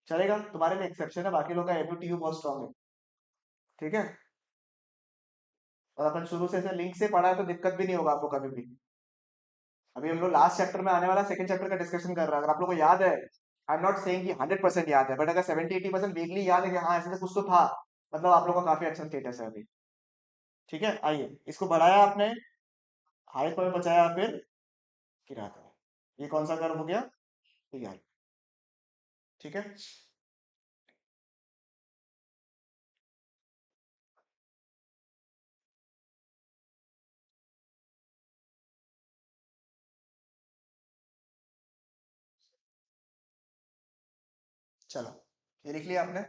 चलेगा, तुम्हारे लिए एक्सेप्शन है, बाकी लोग का एम यू टी यू बहुत स्ट्रॉन्ग है, ठीक है। और अपन शुरू से ऐसे लिंक से पढ़ा है, तो दिक्कत भी नहीं होगा आपको कभी भी। अभी हम लोग लास्ट चैप्टर में आने वाला सेकंड चैप्टर का डिस्कशन कर रहे हैं, अगर आप लोग को याद है, आई एम नॉट सेइंग कि 100% याद है, बट अगर 70 80% वीकली याद है कि हाँ ऐसे कुछ तो था, मतलब आप लोग का काफी अच्छा स्टेटस है अभी, ठीक है। आइए, इसको बढ़ाया आपने, हाईएस्ट पॉइंट बचाया फिर गिराता है। ये कौन सा कर्व हो गया? टीआर। ठीक है। चलो, ये लिख लिया आपने।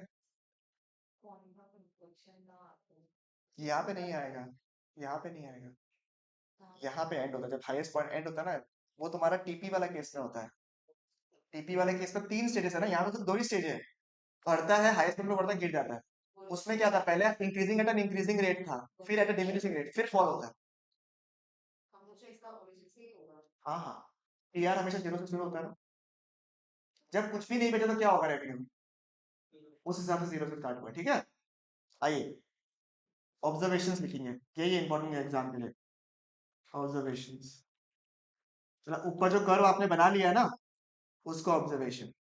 यहाँ पे नहीं आएगा, यहाँ पे नहीं आएगा, यहाँ पे एंड होता है। जब हाईएस्ट पॉइंट एंड होता है ना, वो तुम्हारा टीपी वाला केस में होता है। टीपी वाले केस में 3 स्टेजेस है ना, यहाँ पे तो 2 ही स्टेज है। बढ़ता है, हाईएस्ट पॉइंट पे बढ़ता है, गिर जाता है। उसमें क्या था, पहले increasing at an increasing rate था, फिर एट अ डिमिनिशिंग रेट, फिर फॉल होता है। हाँ हाँ, टीआर हमेशा 0 से शुरू होता है ना। जब कुछ भी नहीं बचा तो क्या होगा रेवेन्यू, उस हिसाब से 0 से स्टार्ट हुआ। ठीक है। आइए, ऑब्जर्वेशंस लिखेंगे, यही इंपॉर्टेंट है एग्जाम के लिए। ऑब्जर्वेशंस, चलो ऊपर जो कर्व आपने बना लिया है ना, उसको ऑब्जर्वेशन।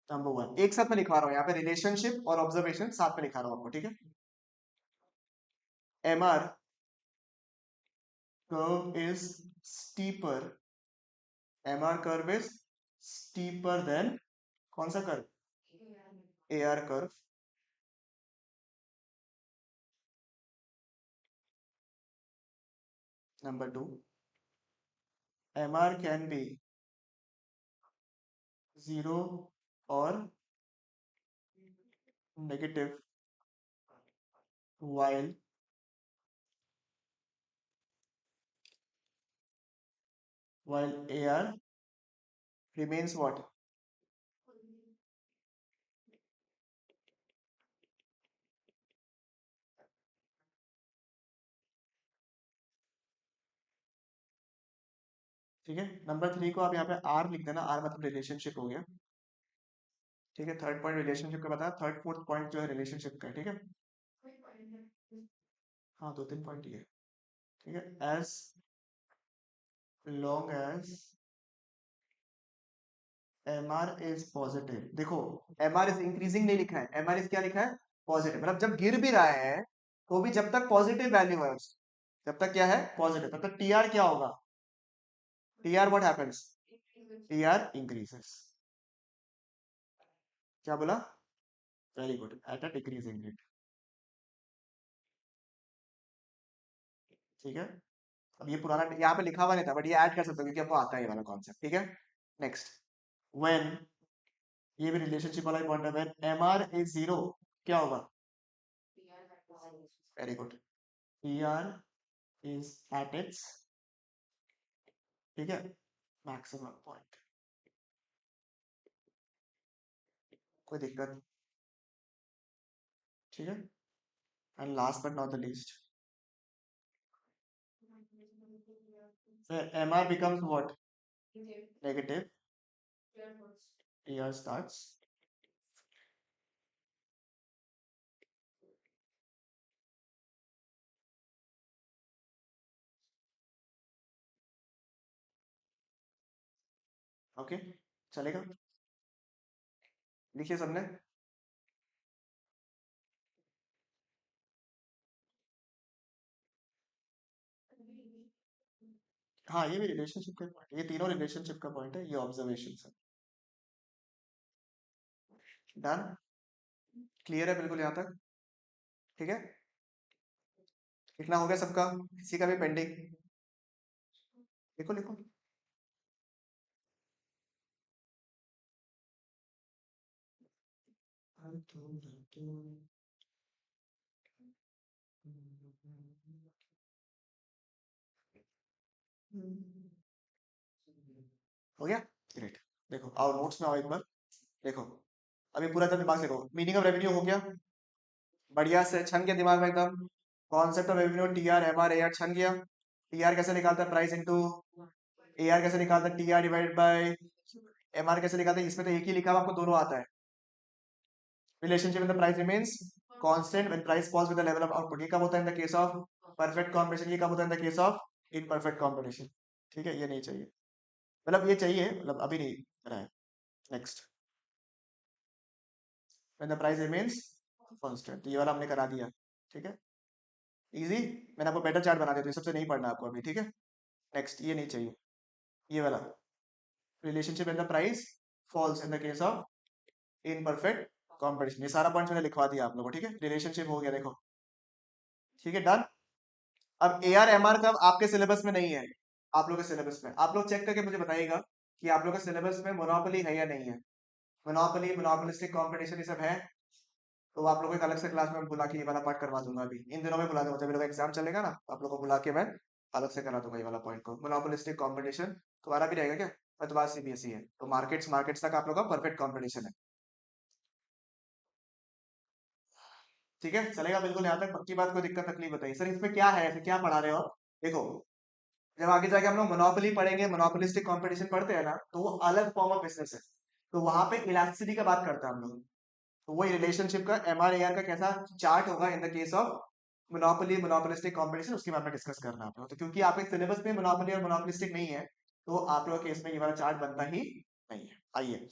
नंबर 1 एक साथ में लिखवा रहा हूँ, यहाँ पे रिलेशनशिप और ऑब्जर्वेशन साथ में लिखा रहा हूँ आपको। ठीक है। MR curve is steeper, MR curve is steeper than कौन सा curve? AR curve. Number 2, MR can be 0 और negative while AR remains what? ठीक है। नंबर 3 को आप यहाँ पे आर लिख देना, आर मतलब रिलेशनशिप हो गया। ठीक है, थर्ड पॉइंट रिलेशनशिप का बताया, थर्ड फोर्थ पॉइंट जो है रिलेशनशिप का। ठीक है। हाँ, 2-3 पॉइंट ही है। ठीक है। As long as M R is positive, देखो एम आर इज इंक्रीजिंग नहीं लिखा है, एम आर इज क्या लिखा है? पॉजिटिव। मतलब जब गिर भी रहा है तो भी जब तक पॉजिटिव वैल्यू है, जब तक क्या है? पॉजिटिव, तब तक टीआर क्या होगा? TR what happens? TR increases. क्या बोला? Very good, at a decreasing rate. ठीक है। अब ये पुराना यहाँ पे लिखा हुआ नहीं था, बट ये ऐड कर सकते हो क्योंकि आपको आता है ये वाला कॉन्सेप्ट। ठीक है। नेक्स्ट, व्हेन, ये भी रिलेशनशिप वाला ही पॉइंट है, व्हेन एम आर इज 0 क्या होगा? Very good, P R is at its, ठीक है, मैक्सिमम पॉइंट। कोई दिक्कत? ठीक है। And last but not the least, M R becomes what? Negative, T R starts. Okay, चलेगा? लिखिए सबने। हाँ, ये भी रिलेशनशिप का पॉइंट, ये तीनों रिलेशनशिप का पॉइंट है, ये ऑब्जर्वेशन है। डन, क्लियर है बिल्कुल यहाँ तक? ठीक है। लिखना हो गया सबका? किसी का भी पेंडिंग? लिखो लिखो। हो गया? ग्रेट। देखो आओ नोट्स में आओ एक बार। देखो, अभी पूरा एकदम दिमाग से देखो, मीनिंग ऑफ रेवेन्यू हो गया, बढ़िया से छन गया दिमाग में एकदम। Concept of revenue, T R M R A R छन गया। टी आर कैसे निकालता है? प्राइस इनटू ए आर कैसे निकालता है? T R divided by M R कैसे निकालता है? इसमें तो एक ही लिखा हुआ, आपको दोनों आता है। Relationship in the price remains constant when price falls with the level of output, ये कब होता है? In the case of perfect combination. ये कब होता है? In the case of imperfect combination. ठीक है, ये नहीं चाहिए, मतलब ये चाहिए, मतलब अभी नहीं रहा है। Next, when the price remains first है, तो ये वाला हमने करा दिया। ठीक है, इजी। मैंने आपको बेटर चार्ट बना दिया, तो ये सबसे नहीं पढ़ना आपको अभी। ठीक है, नेक्स्ट, ये नहीं चाहिए, ये वाला relationship in the price falls in the case of imperfect competition. ये सारा पॉइंट मैंने लिखवा दिया आप लोगों को। ठीक है, रिलेशनशिप हो गया, देखो। ठीक है, डन। अब ए आर एम आर का आपके सिलेबस में नहीं है, आप लोग के सिलेबस में। आप लोग चेक करके मुझे बताइएगा कि आप लोग के सिलेबस में मोनोपोली है या नहीं है। मोनोपोली, मोनोपोलिस्टिक कॉम्पिटिशन, ये सब है। तो आप लोगों को एक अलग से क्लास में बुला के ये वाला पार्ट करवा दूंगा। अभी इन दिनों में बुला दूंगा, जब मेरा एग्जाम चलेगा ना, आप लोग को बुला के मैं अलग से करा दूंगा ये वाला पॉइंट को। मोनोपोलिस्टिक कॉम्पिटिशन तुम्हारा भी रहेगा क्या? मैं तुम्हारा सीबीएसई है, तो मार्केट्स मार्केट्स तक आप लोग का परफेक्ट कॉम्पिटिशन है। ठीक है, चलेगा बिल्कुल, यहाँ तक पक्की बात, कोई दिक्कत तकलीफ बताइए सर इसमें क्या है, ऐसे क्या पढ़ा रहे हो आप? देखो, जब आगे जाके हम लोग मोनोपोली पढ़ेंगे, मोनोपोलिस्टिक कंपटीशन पढ़ते हैं ना, तो वो अलग फॉर्म ऑफ बिजनेस है। तो वहां पे इलास्टिसिटी का बात करते हैं हम लोग। तो वही रिलेशनशिप का एमआरएआर का कैसा चार्ट होगा इन the case of monopoly, monopolistic competition, उसके बारे में डिस्कस करना आप लोग। तो क्योंकि आपके सिलेबस में मोनोपोली और मोनोपोलिस्टिक नहीं है, तो आप लोगों के केस में ये वाला चार्ट बनता ही नहीं है। आइए,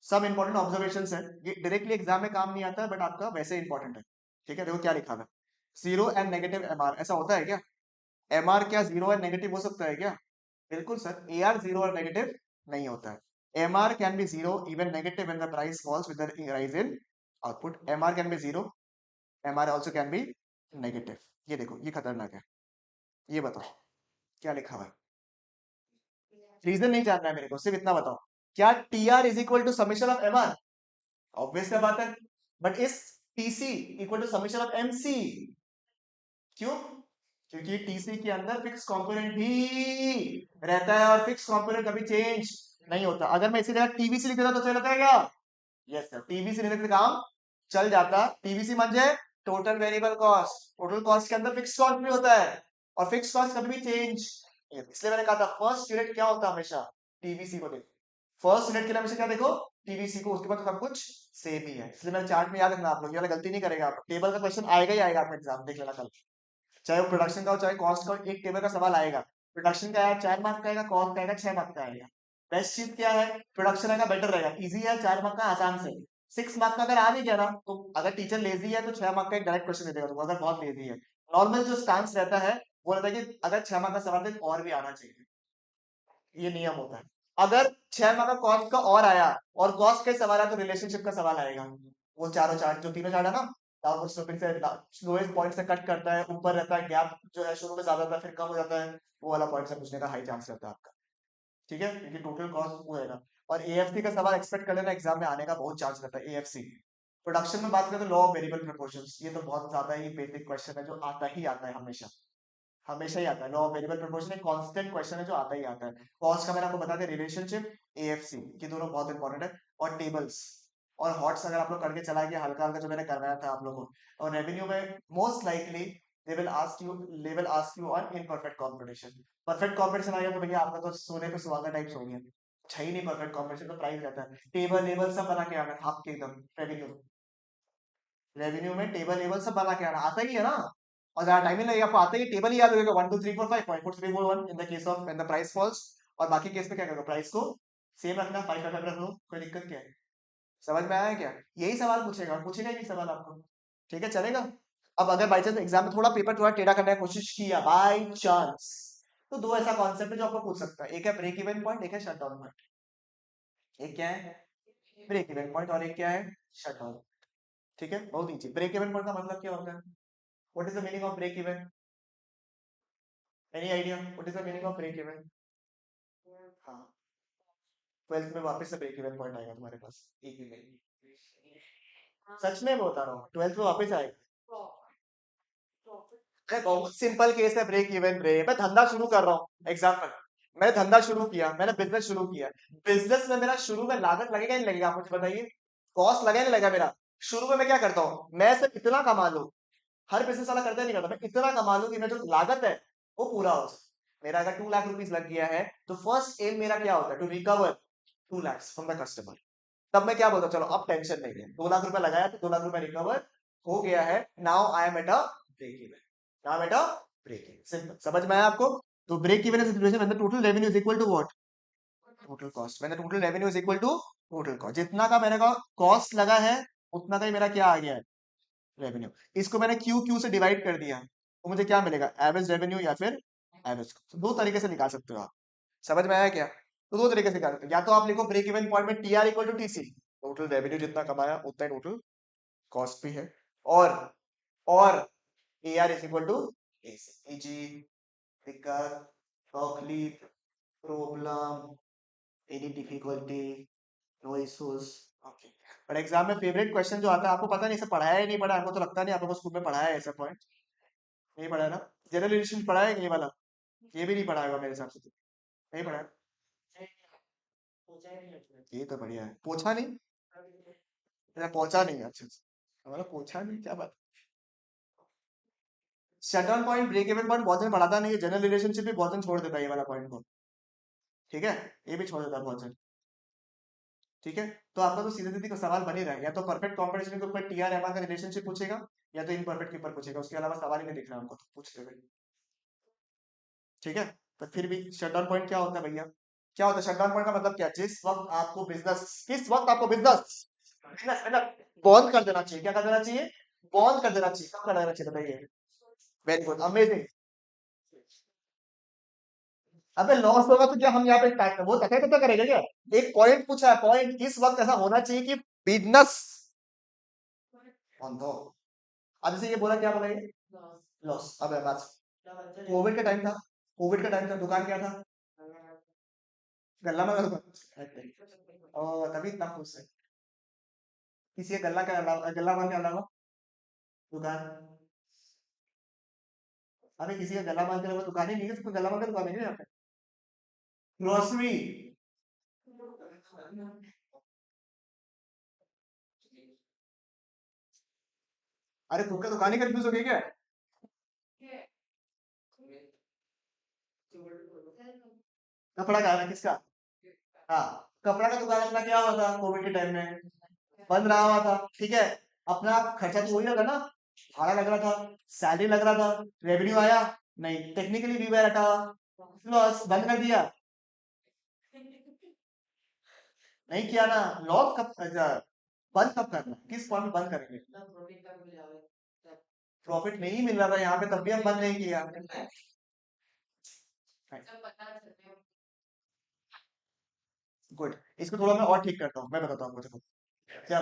सब इंपॉर्टेंट ऑब्जर्वेशन है, ये डायरेक्टली एग्जाम में काम नहीं आता है, बट आपका वैसे इंपॉर्टेंट है। ठीक है, देखो क्या लिखा था, जीरो एंड नेगेटिव एमआर, ऐसा होता है क्या? एमआर क्या जीरो एंड नेगेटिव हो सकता है क्या? बिल्कुल सर, ए आर जीरो और नेगेटिव नहीं होता है। M R can be zero even negative when the price falls with the rise in output. M R can be zero, M R also can be negative. ये देखो, ये खतरनाक है। ये बताओ क्या लिखा हुआ है? रीजन नहीं जानना है मेरे को, सिर्फ इतना बताओ, क्या T R is equal to summation of M R? Obvious बात है। But is TC equal to summation of MC? क्यों? क्योंकि टीसी के अंदर फिक्स कंपोनेंट भी रहता है, और फिक्स कंपोनेंट कभी चेंज नहीं होता। अगर मैं इसी जगह टीवीसी लिख देता तो चल जाता है क्या? यस सर, टीवीसी नहीं लिखते काम चल जाता। टीवीसी म्हणजे total variable cost, total cost के अंदर फिक्स कॉस्ट भी होता है, और फिक्स कॉस्ट कभी भी चेंज। इसलिए मैंने कहा था फर्स्ट यूनिट क्या होता है हमेशा, टीवीसी को देखो। फर्स्ट यूनिट के लिए हमेशा क्या देखो, टीवीसी को, उसके बाद सब कुछ सेम ही है। इसलिए मैंने चार्ट में याद रखना, आप लोग ये वाला गलती नहीं करेगा। आप टेबल का क्वेश्चन आएगा ही आएगा आपका एग्जाम, देख लेना कल, चाहे वो प्रोडक्शन का हो चाहे कॉस्ट का हो, एक टेबल का सवाल आएगा। प्रोडक्शन का आया 4 मार्क का आएगा, कॉस्ट का आएगा 6 मार्क का आएगा। बेस्ट चीज क्या है, प्रोडक्शन आएगा बेटर रहेगा, इजी है, 4 मार्क का आसान से। 6 मार्क का अगर आ भी गया ना, तो अगर टीचर लेजी है तो 6 मार्क का एक डायरेक्ट क्वेश्चन दे देगा तुमको, अगर बहुत लेजी है। नॉर्मल जो स्टांस रहता है वो रहता है कि अगर 6 मार्क का सवाल है तो और भी आना चाहिए, ये नियम होता है। अगर 6 मार्क का कॉस्ट का और आया, और कॉस्ट का सवाल है, तो रिलेशनशिप का सवाल आएगा। वो चारों चार्ट, जो तीनों चार्ट है ना, डाउनवर्ड स्लोपिंग से स्लोएस्ट पॉइंट से कट करता है, ऊपर रहता है गैप, जो है शुरू में ज्यादा था फिर कम हो जाता है, वो वाला पॉइंट से पूछने का हाई चांस रहता है आपका। ठीक है, क्योंकि टोटल कॉस्ट वो रहेगा। और एएफसी का सवाल एक्सपेक्ट कर लेना, एग्जाम में आने का बहुत चांस रहता है एएफसी। प्रोडक्शन में बात करें तो लॉ ऑफ वेरिएबल प्रोपोर्शंस, ये तो बहुत ज्यादा ही बेसिक क्वेश्चन है, जो आता ही आता है हमेशा, हमेशा ही आता है। लॉ ऑफ वेरिएबल प्रोपोर्शन एक कांस्टेंट क्वेश्चन है जो आता ही आता है। कॉस्ट का मैंने आपको बता दिया, रिलेशनशिप, एएफसी, ये दोनों बहुत इंपॉर्टेंट है। और टेबल्स और हॉट्स अगर आप लोग करके चला गया हल्का हल्का, जो मैंने करवाया था आप लोगों को। और रेवेन्यू में most likely they will ask you on imperfect competition. Perfect competition आ गया तो भैया आपका तो सोने पे सुहागा टाइप्स हो गया। अच्छा ही नहीं, परफेक्ट कंपटीशन तो प्राइस रहता है, टेबल लेवल सब बना के आना आपके एकदम। रेवेन्यू, रेवेन्यू में टेबल लेवल सब बना के आना, आता ही है ना। और ज्यादा टाइम नहीं लगेगा, आपको आता ही टेबल ही याद होगा, 1 2 3 4 5 point 4 3 4 1 in the case of when the price false. और बाकी केस में क्या करोगे, प्राइस को सेम रखना, 5 5 रख लो, कोई दिक्कत क्या है? समझ में आया क्या? यही सवाल पूछेगा, और पूछेगा ही नहीं सवाल आपको। ठीक है, चलेगा। अब अगर बाई चांस एग्जाम में थोड़ा पेपर थोड़ा टेढ़ा करने की कोशिश किया बाई चांस, तो दो ऐसा कॉन्सेप्ट है जो आपको पूछ सकता है, एक है ब्रेक इवन पॉइंट, एक है शट डाउन पॉइंट। एक क्या है, ब्रेक इवन पॉइंट, और एक क्या है, शट डाउन। ठीक है, बहुत ईजी। ब्रेक इवन पॉइंट का मतलब क्या होता है? What is the meaning of break even? Any idea what is the meaning of break even? हाँ, 12th में वापस से ब्रेक इवन पॉइंट आएगा तुम्हारे पास, एक ही में। सच में मैं बता रहा हूँ, 12th में वापस आएगा। अरे बहुत सिंपल केस है ब्रेक इवन। ब्रेक, मैं धंधा शुरू कर रहा हूँ, एग्जाम्पल, मैंने धंधा शुरू किया, मैंने बिजनेस शुरू किया। बिजनेस में मेरा शुरू में लागत लगेगा नहीं लगेगा, आप मुझे बताइए? कॉस्ट लगेगा नहीं लगेगा मेरा? शुरू में मैं क्या करता हूँ, मैं सिर्फ इतना कमा लूं, हर बिजनेस वाला करता नहीं करता, मैं इतना कमा लूं कि मेरा जो लागत है वो पूरा हो जाए। मेरा अगर 2 लाख रुपीज लग गया है, तो फर्स्ट एम मेरा क्या होता है, to recover 2 lakhs from the customer. तब मैं क्या बोलता हूँ, चलो अब टेंशन नहीं है, 2 लाख रुपए लगाया तो 2 लाख रुपए रिकवर हो गया है, now I am at a break even, now at a break even. Simple, समझ में आया आपको? तो break even is situation when the total revenue is equal to what, total cost. When the total revenue is equal to total cost, जितना का मेरे को cost लगा है उतना का ही मेरा क्या आ गया है, रेवेन्यू। इसको मैंने क्यू क्यू से डिवाइड कर दिया तो मुझे क्या मिलेगा, एवरेज रेवेन्यू या फिर एवरेज। तो दो तरीके से निकाल सकते हो आप, समझ में आया क्या? तो दो तरीके से निकाल सकते हो, या तो आप लिखो ब्रेक इवन पॉइंट में T R equal to T C, total revenue जितना कमाया उतना ही टोटल कॉस्ट भी है, और और A R is equal to A C, E G, दिक्कत, तकलीफ, problem, any difficulty, no issues. Okay, पर एग्जाम में फेवरेट क्वेश्चन जो आता है, आपको पता नहीं, इसे पढ़ाया है नहीं पढ़ा, आपको तो लगता नहीं आप लोगों को स्कूल में पढ़ाया है ऐसा पॉइंट, नहीं पढ़ा है ना? जनरल एजुकेशन पढ़ा है ये वाला, ये भी नहीं पढ़ा होगा मेरे हिसाब से तो, नहीं पढ़ा है? ये तो बढ़िया है, पूछा नहीं, अच्छा पहुंचा नहीं, अच्छा अच्छा, हमारा पूछा नहीं, क्या बात। Shut down point, break even point बहुत जन पढ़ाता नहीं है, जनरल रिलेशनशिप भी बहुत जन छोड़ देता है ये वाला पॉइंट को, ठीक है, ये भी छोड़ देता है बहुत जन, ठीक है। तो आपका तो सीधे सीधे सवाल बन ही रहा है, या तो परफेक्ट कॉम्पिटिशन के ऊपर टी आर एम आर का रिलेशनशिप पूछेगा, या तो इनपरफेक्ट के ऊपर पूछेगा, उसके अलावा सवाल ही नहीं दिख रहा हमको, तो पूछते हुए, ठीक है। तो फिर भी शटडाउन पॉइंट क्या होता है भैया, क्या होता है शटडाउन पॉइंट का मतलब क्या, जिस वक्त आपको बिजनेस, किस वक्त आपको बिजनेस बिजनेस मतलब बंद कर देना चाहिए, क्या कर देना चाहिए, बंद कर देना चाहिए, कब कर देना चाहिए बताइए। Very good, amazing. अबे लॉस होगा तो क्या हम यहाँ पे वो तय तो करेगा क्या, एक पॉइंट पूछा है, पॉइंट किस वक्त ऐसा होना चाहिए कि बिजनेस बंद हो। अब जैसे ये बोला, क्या बोला ये, लॉस। अब बात, कोविड का टाइम था, कोविड का टाइम था, दुकान क्या था, गल्ला में दुकान, और तभी इतना खुश है, किसी का गल्ला के अलावा, गल्ला माल के अलावा दुकान, अरे किसी का गला माल के अलावा दुकान ही नहीं है, सिर्फ गला माल का दुकान है यहाँ पे, ग्रोसरी। अरे खुद का दुकान ही कंफ्यूज हो गई क्या? कपड़ा का है ना, किसका? हाँ, कपड़ा का दुकान अपना क्या हुआ था कोविड के टाइम में, बंद रहा हुआ था, ठीक है। अपना खर्चा तो वही लगा ना, भाड़ा लग रहा था, सैलरी लग रहा था, रेवेन्यू आया नहीं, technically we were at loss, बंद कर दिया, नहीं किया ना, लॉस कब, अच्छा, बंद कब करना, किस पॉइंट में बंद करेंगे, प्रॉफिट नहीं मिल रहा था यहाँ पे तब भी हम बंद नहीं किया। गुड, इसको थोड़ा मैं और ठीक करता हूँ, मैं बताता हूँ आपको, देखो, क्या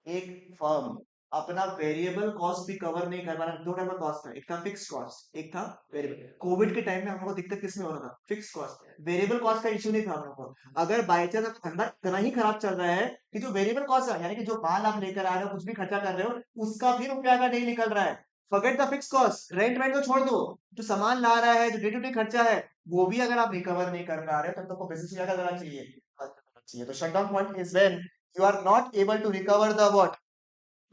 एक फर्म अपना वेरिएबल कॉस्ट भी कवर नहीं कर पा रहा, दो टाइप का कॉस्ट था, एक था फिक्स कॉस्ट, एक था वेरिएबल। कोविड के टाइम में हम लोग को दिक्कत किस में हो रहा था, फिक्स कॉस्ट, वेरिएबल कॉस्ट का इश्यू नहीं था हम लोग को। अगर बाई चांस धंधा इतना ही खराब चल रहा है कि जो वेरिएबल कॉस्ट है, यानी कि जो माल आप लेकर आ रहे हो, कुछ भी खर्चा कर रहे हो, उसका भी रुपया का नहीं निकल रहा है, forget the fix cost, rent went तो छोड़ दो, जो सामान ला रहा है, जो डे टू डे खर्चा है, वो भी अगर आप रिकवर नहीं कर पा रहे हो, तब तो बिजनेस क्या करना चाहिए, तो shut down point is when you are not able to recover the what,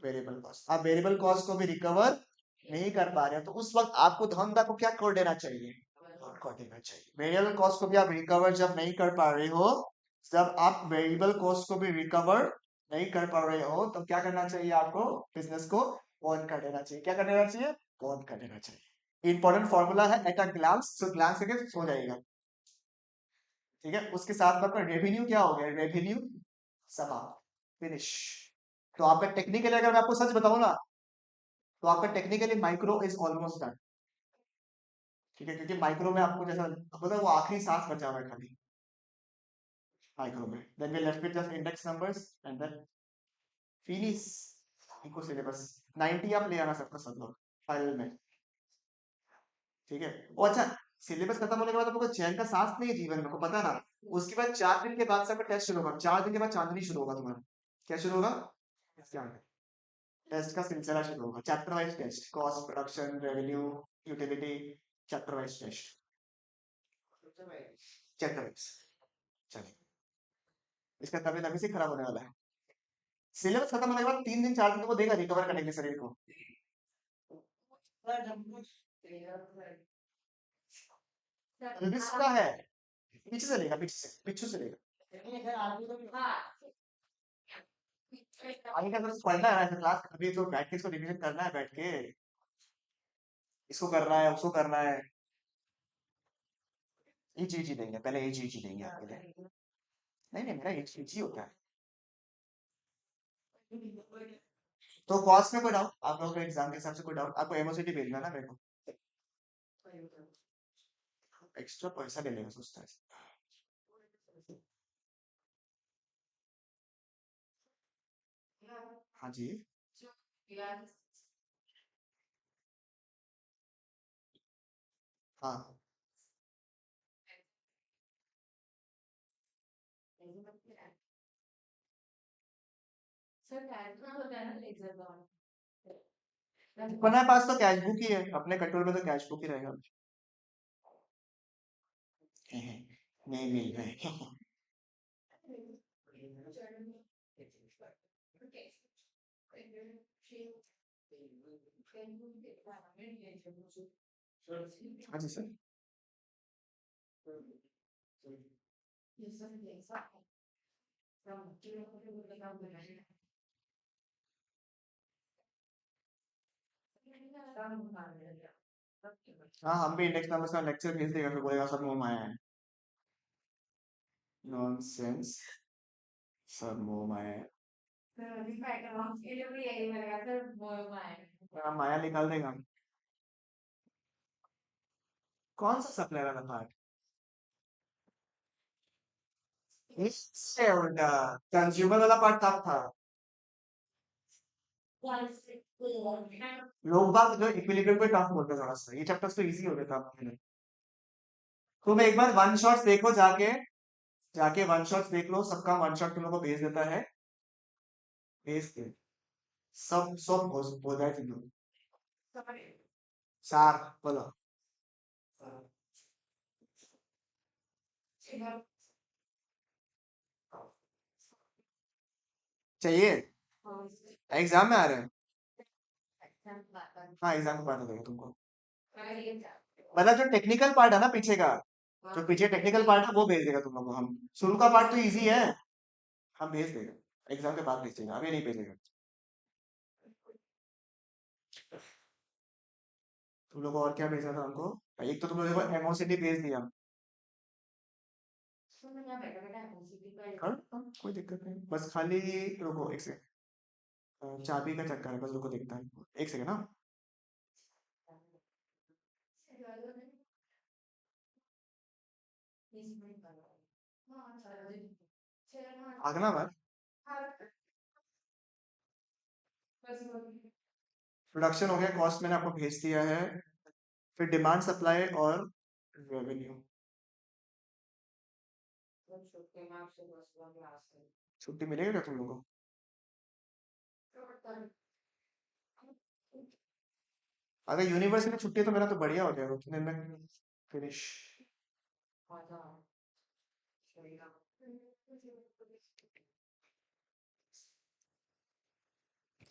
variable cost. आप वेरिएबल कॉस्ट को भी रिकवर नहीं कर पा रहे हो, तो उस वक्त आपको धंधा को क्या कर देना चाहिए, कर देना चाहिए। वेरिएबल कॉस्ट को भी आप रिकवर जब नहीं कर पा रहे हो, जब आप वेरिएबल कॉस्ट को भी रिकवर नहीं कर पा रहे हो, तो क्या करना चाहिए आपको, बिजनेस को बंद कर देना चाहिए, क्या कर देना चाहिए, बंद कर देना चाहिए। इंपॉर्टेंट फॉर्मूला है एट अ ग्लांस, तो ग्लांस करके हो जाएगा, ठीक है। उसके साथ में आपका रेवेन्यू क्या हो गया, रेवेन्यू समाप्त, फिनिश। तो आपका टेक्निकली, अगर मैं आपको सच बताऊं ना, तो आपका technically micro is almost done, ठीक है, क्योंकि माइक्रो में आपको जैसा बोला, वो आखिरी सांस बचा हुआ है खाली माइक्रो में, then we left with just index numbers and then finish. इनको सिलेबस 90 आप ले आना सबका सब लोग फाइनल में, ठीक है। और अच्छा, सिलेबस खत्म होने के बाद आपको चैन का सांस नहीं है जीवन में, आपको पता है ना, उसके बाद 4 दिन के बाद से आपका टेस्ट शुरू होगा, 4 दिन के बाद चांदनी शुरू होगा तुम्हारा, क्या शुरू होगा, टेस्ट का सिलसिला शुरू होगा, chapter wise test, cost, production, revenue, utility, chapter wise test, chapter wise. चलिए, इसका तबीयत अभी से खराब होने वाला है। सिलेबस खत्म होने के बाद 3 दिन 4 दिन को देगा रिकवर करने के लिए शरीर को, रिस्क का है, पीछे से लेगा, पीछे से, पीछे से लेगा, आगे का जरूरत पढ़ना है ना क्लास, अभी तो बैठ के इसको रिवीजन करना है, बैठ के इसको करना है, उसको करना है, ये चीज ही देंगे पहले, ये चीज ही देंगे आपके लिए, नहीं नहीं, मेरा ये चीज ही होता है, तो कॉस्ट में कोई डाउट आप लोगों के एग्जाम के हिसाब से कोई डाउट आपको एमओसीटी भेजना है ना मेरे को एक्स्ट्रा पैसा ले लेगा सोचता है हाँ जी हाँ अपने पास तो कैश बुक ही है अपने कंट्रोल में तो कैश बुक ही रहेगा नहीं मिल रहे हाँ जी सर हाँ हम भी इंडेक्स नंबर का लेक्चर भेज देगा फिर बोलेगा सब मोम आया है नॉनसेंस सब मोम आया है हाँ, माया निकाल देगा कौन सा सप्लाई वाला पार्ट इससे उल्टा कंज्यूमर वाला पार्ट कब था लोग बात जो इक्विलिब्रियम पे टफ बोलते हैं थोड़ा सा ये चैप्टर्स तो इजी हो गया था अपने लिए। तुम एक बार वन शॉट्स देखो जाके जाके वन शॉट्स देख लो सबका वन शॉट तुम लोग को भेज देता है भेज दे सब सब हो जाए तुम लोग चार बोलो चाहिए एग्जाम में आ रहे हैं हाँ एग्जाम के बाद हो जाएगा तुमको मतलब जो टेक्निकल पार्ट है ना पीछे का जो पीछे टेक्निकल पार्ट है वो भेज देगा तुम लोग को हम शुरू का पार्ट तो इजी है हम भेज देगा एग्जाम के बाद भेज देगा अभी नहीं भेजेगा तुम लोग को और क्या भेजना था हमको एक तो तुम लोगों को एमओसीडी भेज दिया हाँ हाँ कोई दिक्कत नहीं बस खाली रुको एक सेकंड चाबी का चक्कर है बस रुको देखता है एक सेकंड ना भागना मत प्रोडक्शन हो गया कॉस्ट मैंने आपको भेज दिया है फिर डिमांड सप्लाई और रेवेन्यू छुट्टी मिलेगी क्या तुम लोगों को अगर यूनिवर्सिटी में छुट्टी है तो मेरा तो बढ़िया हो जाएगा उतने दिन में फिनिश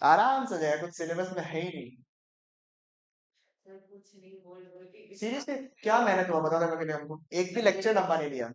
आराम से हो जाएगा कुछ सिलेबस में है ही नहीं सीरियसली क्या मेहनत हुआ बता दो मेरे लिए हमको एक भी लेक्चर लंबा नहीं लिया